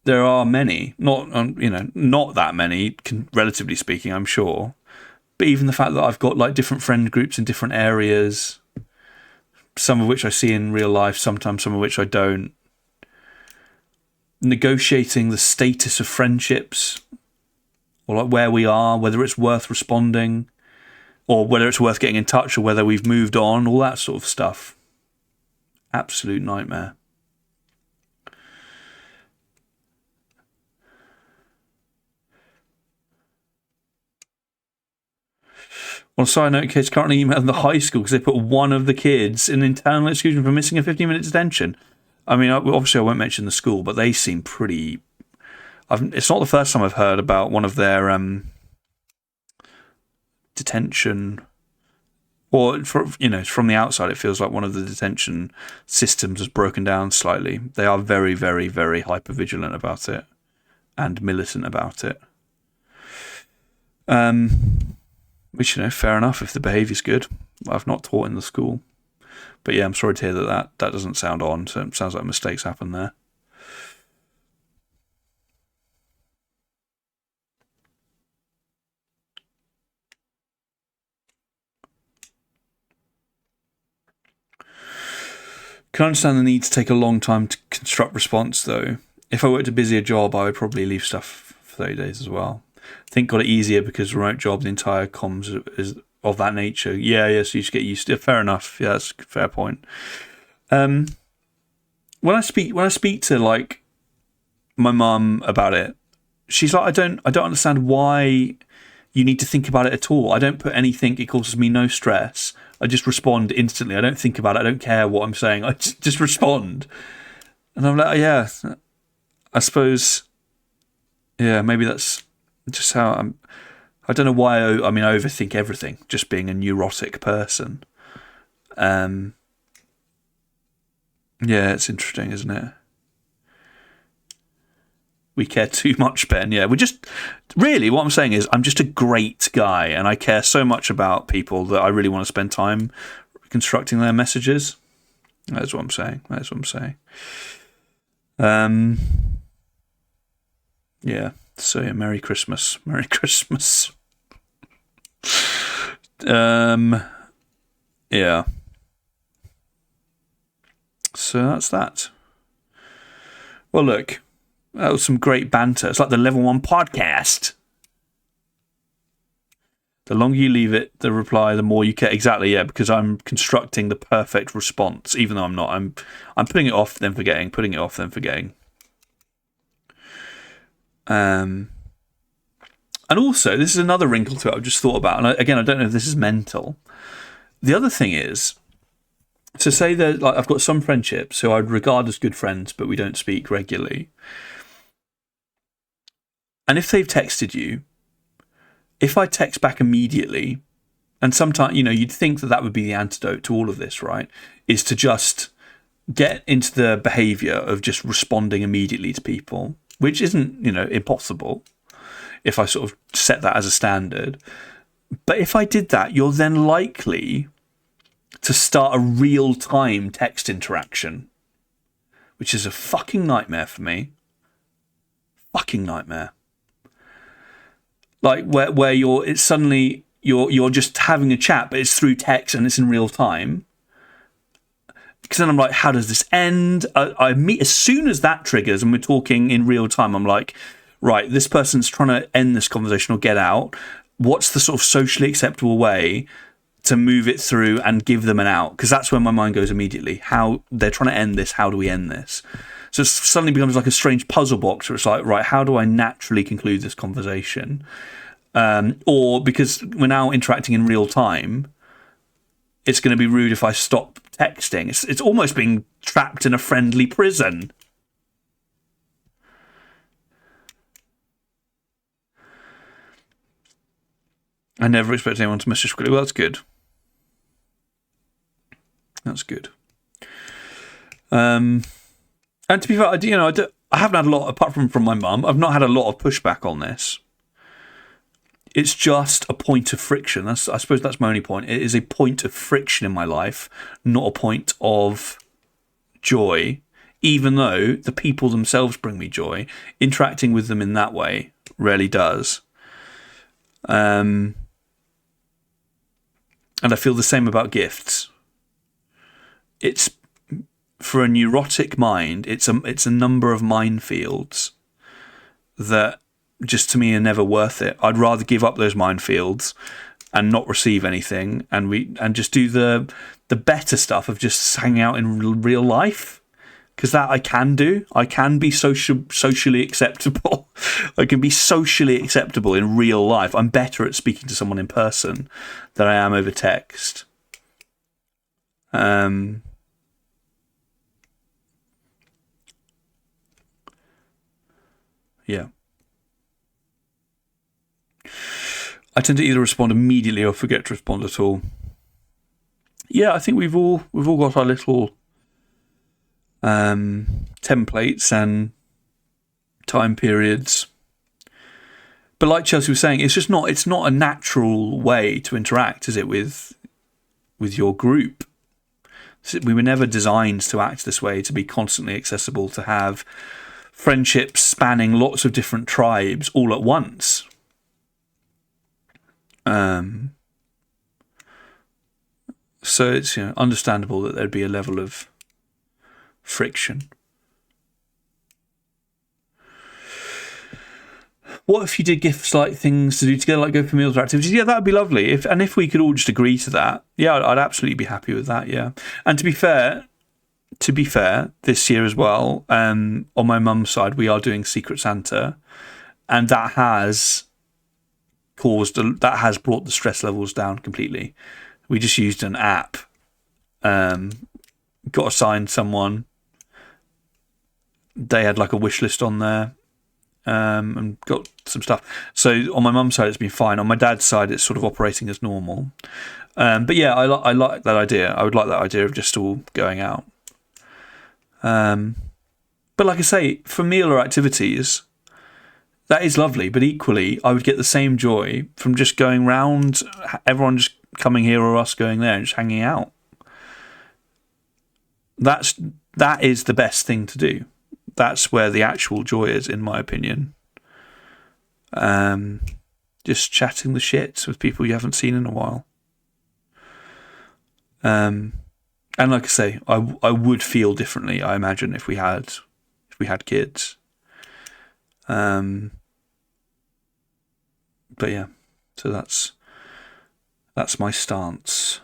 there are many, not that many, relatively speaking, I'm sure. But even the fact that I've got like different friend groups in different areas, some of which I see in real life, sometimes some of which I don't. Negotiating the status of friendships, or like where we are, whether it's worth responding, or whether it's worth getting in touch, or whether we've moved on, all that sort of stuff. Absolute nightmare. On a side note, kids currently emailing the high school because they put one of the kids in internal exclusion for missing a 15-minute detention. I mean, obviously I won't mention the school, but they seem pretty... It's not the first time I've heard about one of their detention... Or, from the outside, it feels like one of the detention systems has broken down slightly. They are very, very, very hyper-vigilant about it and militant about it. Which, fair enough if the behaviour's good. I've not taught in the school. But yeah, I'm sorry to hear that doesn't sound on. So it sounds like mistakes happen there. Can understand the need to take a long time to construct response, though. If I worked a busier job, I would probably leave stuff those days as well. I think got it easier because remote job, the entire comms is of that nature. Yeah, so you just get used to it. Fair enough. Yeah, that's a fair point. When I speak to like my mum about it, she's like, I don't understand why you need to think about it at all. I don't put anything. It causes me no stress. I just respond instantly. I don't think about it. I don't care what I'm saying. I just respond. And I'm like, yeah, I suppose, yeah, maybe that's just how I'm. I don't know why. I overthink everything. Just being a neurotic person. Yeah, it's interesting, isn't it? We care too much, Ben. Yeah, we're just really. What I'm saying is, I'm just a great guy, and I care so much about people that I really want to spend time constructing their messages. That's what I'm saying. Yeah. So yeah, Merry Christmas. Merry Christmas. Yeah. So that's that. Well, look, that was some great banter. It's like the Level 1 podcast. The longer you leave it, the reply, the more you care. Exactly, yeah, because I'm constructing the perfect response, even though I'm not. I'm putting it off, then forgetting, putting it off, then forgetting. And also, this is another wrinkle to it I've just thought about. And again, I don't know if this is mental. The other thing is, to say that like I've got some friendships who I'd regard as good friends, but we don't speak regularly. And if they've texted you, if I text back immediately, and sometimes, you'd think that would be the antidote to all of this, right? Is to just get into the behavior of just responding immediately to people, which isn't, impossible if I sort of set that as a standard. But if I did that, you're then likely to start a real-time text interaction, which is a fucking nightmare for me. Fucking nightmare. Like where you're just having a chat, but it's through text and it's in real time. Because then I'm like, how does this end? I meet as soon as that triggers and we're talking in real time. I'm like, right, this person's trying to end this conversation or get out. What's the sort of socially acceptable way to move it through and give them an out? Because that's where my mind goes immediately. How they're trying to end this. How do we end this? So it suddenly becomes like a strange puzzle box where it's like, right, how do I naturally conclude this conversation? Or because we're now interacting in real time, it's going to be rude if I stop texting. It's almost being trapped in a friendly prison. I never expect anyone to message quickly. Well, that's good. That's good. And to be fair, I haven't had a lot, apart from my mum, I've not had a lot of pushback on this. It's just a point of friction. I suppose that's my only point. It is a point of friction in my life, not a point of joy, even though the people themselves bring me joy. Interacting with them in that way rarely does. And I feel the same about gifts. It's, for a neurotic mind, it's a number of minefields that just to me are never worth it. I'd rather give up those minefields and not receive anything, and just do the better stuff of just hanging out in real life, because that I can do. I can be socially acceptable. I can be socially acceptable in real life. I'm better at speaking to someone in person than I am over text. Yeah. I tend to either respond immediately or forget to respond at all. Yeah, I think we've all got our little templates and time periods. But like Chelsea was saying, it's not a natural way to interact, is it, with your group? We were never designed to act this way, to be constantly accessible, to have friendships spanning lots of different tribes all at once. So it's understandable that there'd be a level of friction. what if you did gifts like things to do together, like go for meals or activities? Yeah, that'd be lovely. If we could all just agree to that, yeah, I'd absolutely be happy with that. Yeah, and to be fair, this year as well, on my mum's side, we are doing Secret Santa, and that has brought the stress levels down completely. We just used an app, got assigned someone. They had like a wish list on there, and got some stuff. So on my mum's side, it's been fine. On my dad's side, it's sort of operating as normal. But yeah, I like that idea. I would like that idea of just all going out. But like I say, for meal or activities, that is lovely. But equally, I would get the same joy from just going round, everyone just coming here or us going there and just hanging out. That is the best thing to do. That's where the actual joy is, in my opinion. Just chatting the shit with people you haven't seen in a while. And like I say, I would feel differently, I imagine, if we had kids. But yeah, so that's my stance.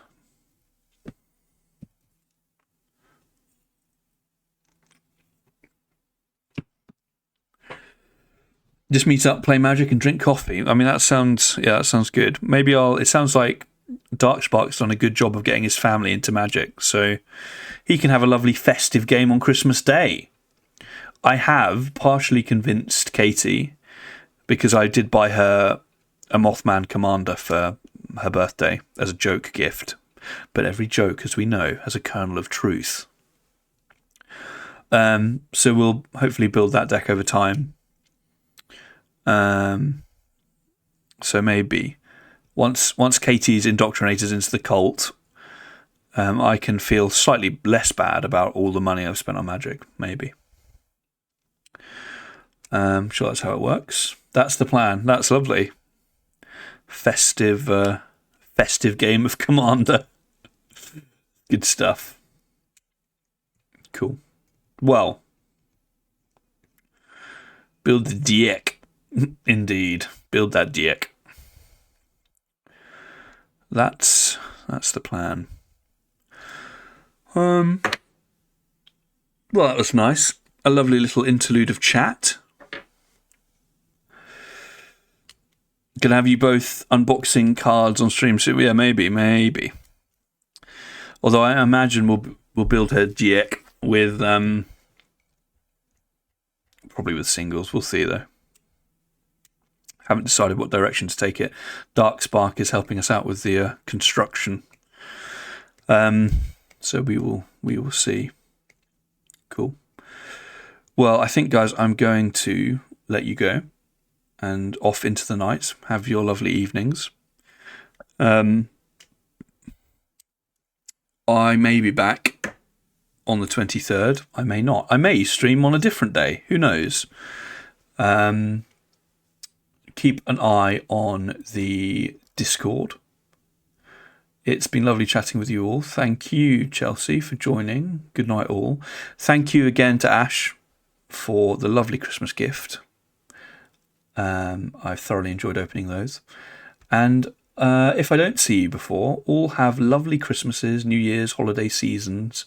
Just meet up, play Magic, and drink coffee. I mean, that sounds good. Maybe it sounds like Darkspark's done a good job of getting his family into Magic, so he can have a lovely festive game on Christmas Day. I have partially convinced Katie, because I did buy her a Mothman Commander for her birthday as a joke gift. But every joke, as we know, has a kernel of truth. So we'll hopefully build that deck over time. So maybe once Katie's indoctrinated into the cult, I can feel slightly less bad about all the money I've spent on Magic. Maybe. Sure, that's how it works. That's the plan. That's lovely. Festive game of Commander. Good stuff. Cool. Well, build the deck. Indeed, build that deck. That's the plan. Well, that was nice. A lovely little interlude of chat. Gonna have you both unboxing cards on stream. So yeah, maybe. Although I imagine we'll build her deck with probably with singles. We'll see though. Haven't decided what direction to take it. Darkspark is helping us out with the construction. So we will see. Cool. Well, I think, guys, I'm going to let you go and off into the night. Have your lovely evenings. I may be back on the 23rd. I may not. I may stream on a different day. Who knows? Keep an eye on the Discord. It's been lovely chatting with you all. Thank you, Chelsea, for joining. Good night, all. Thank you again to Ash for the lovely Christmas gift. I've thoroughly enjoyed opening those. And if I don't see you before, all have lovely Christmases, New Year's, holiday seasons.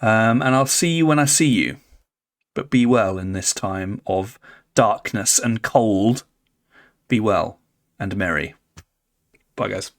And I'll see you when I see you. But be well in this time of darkness and cold. Be well and merry. Bye, guys.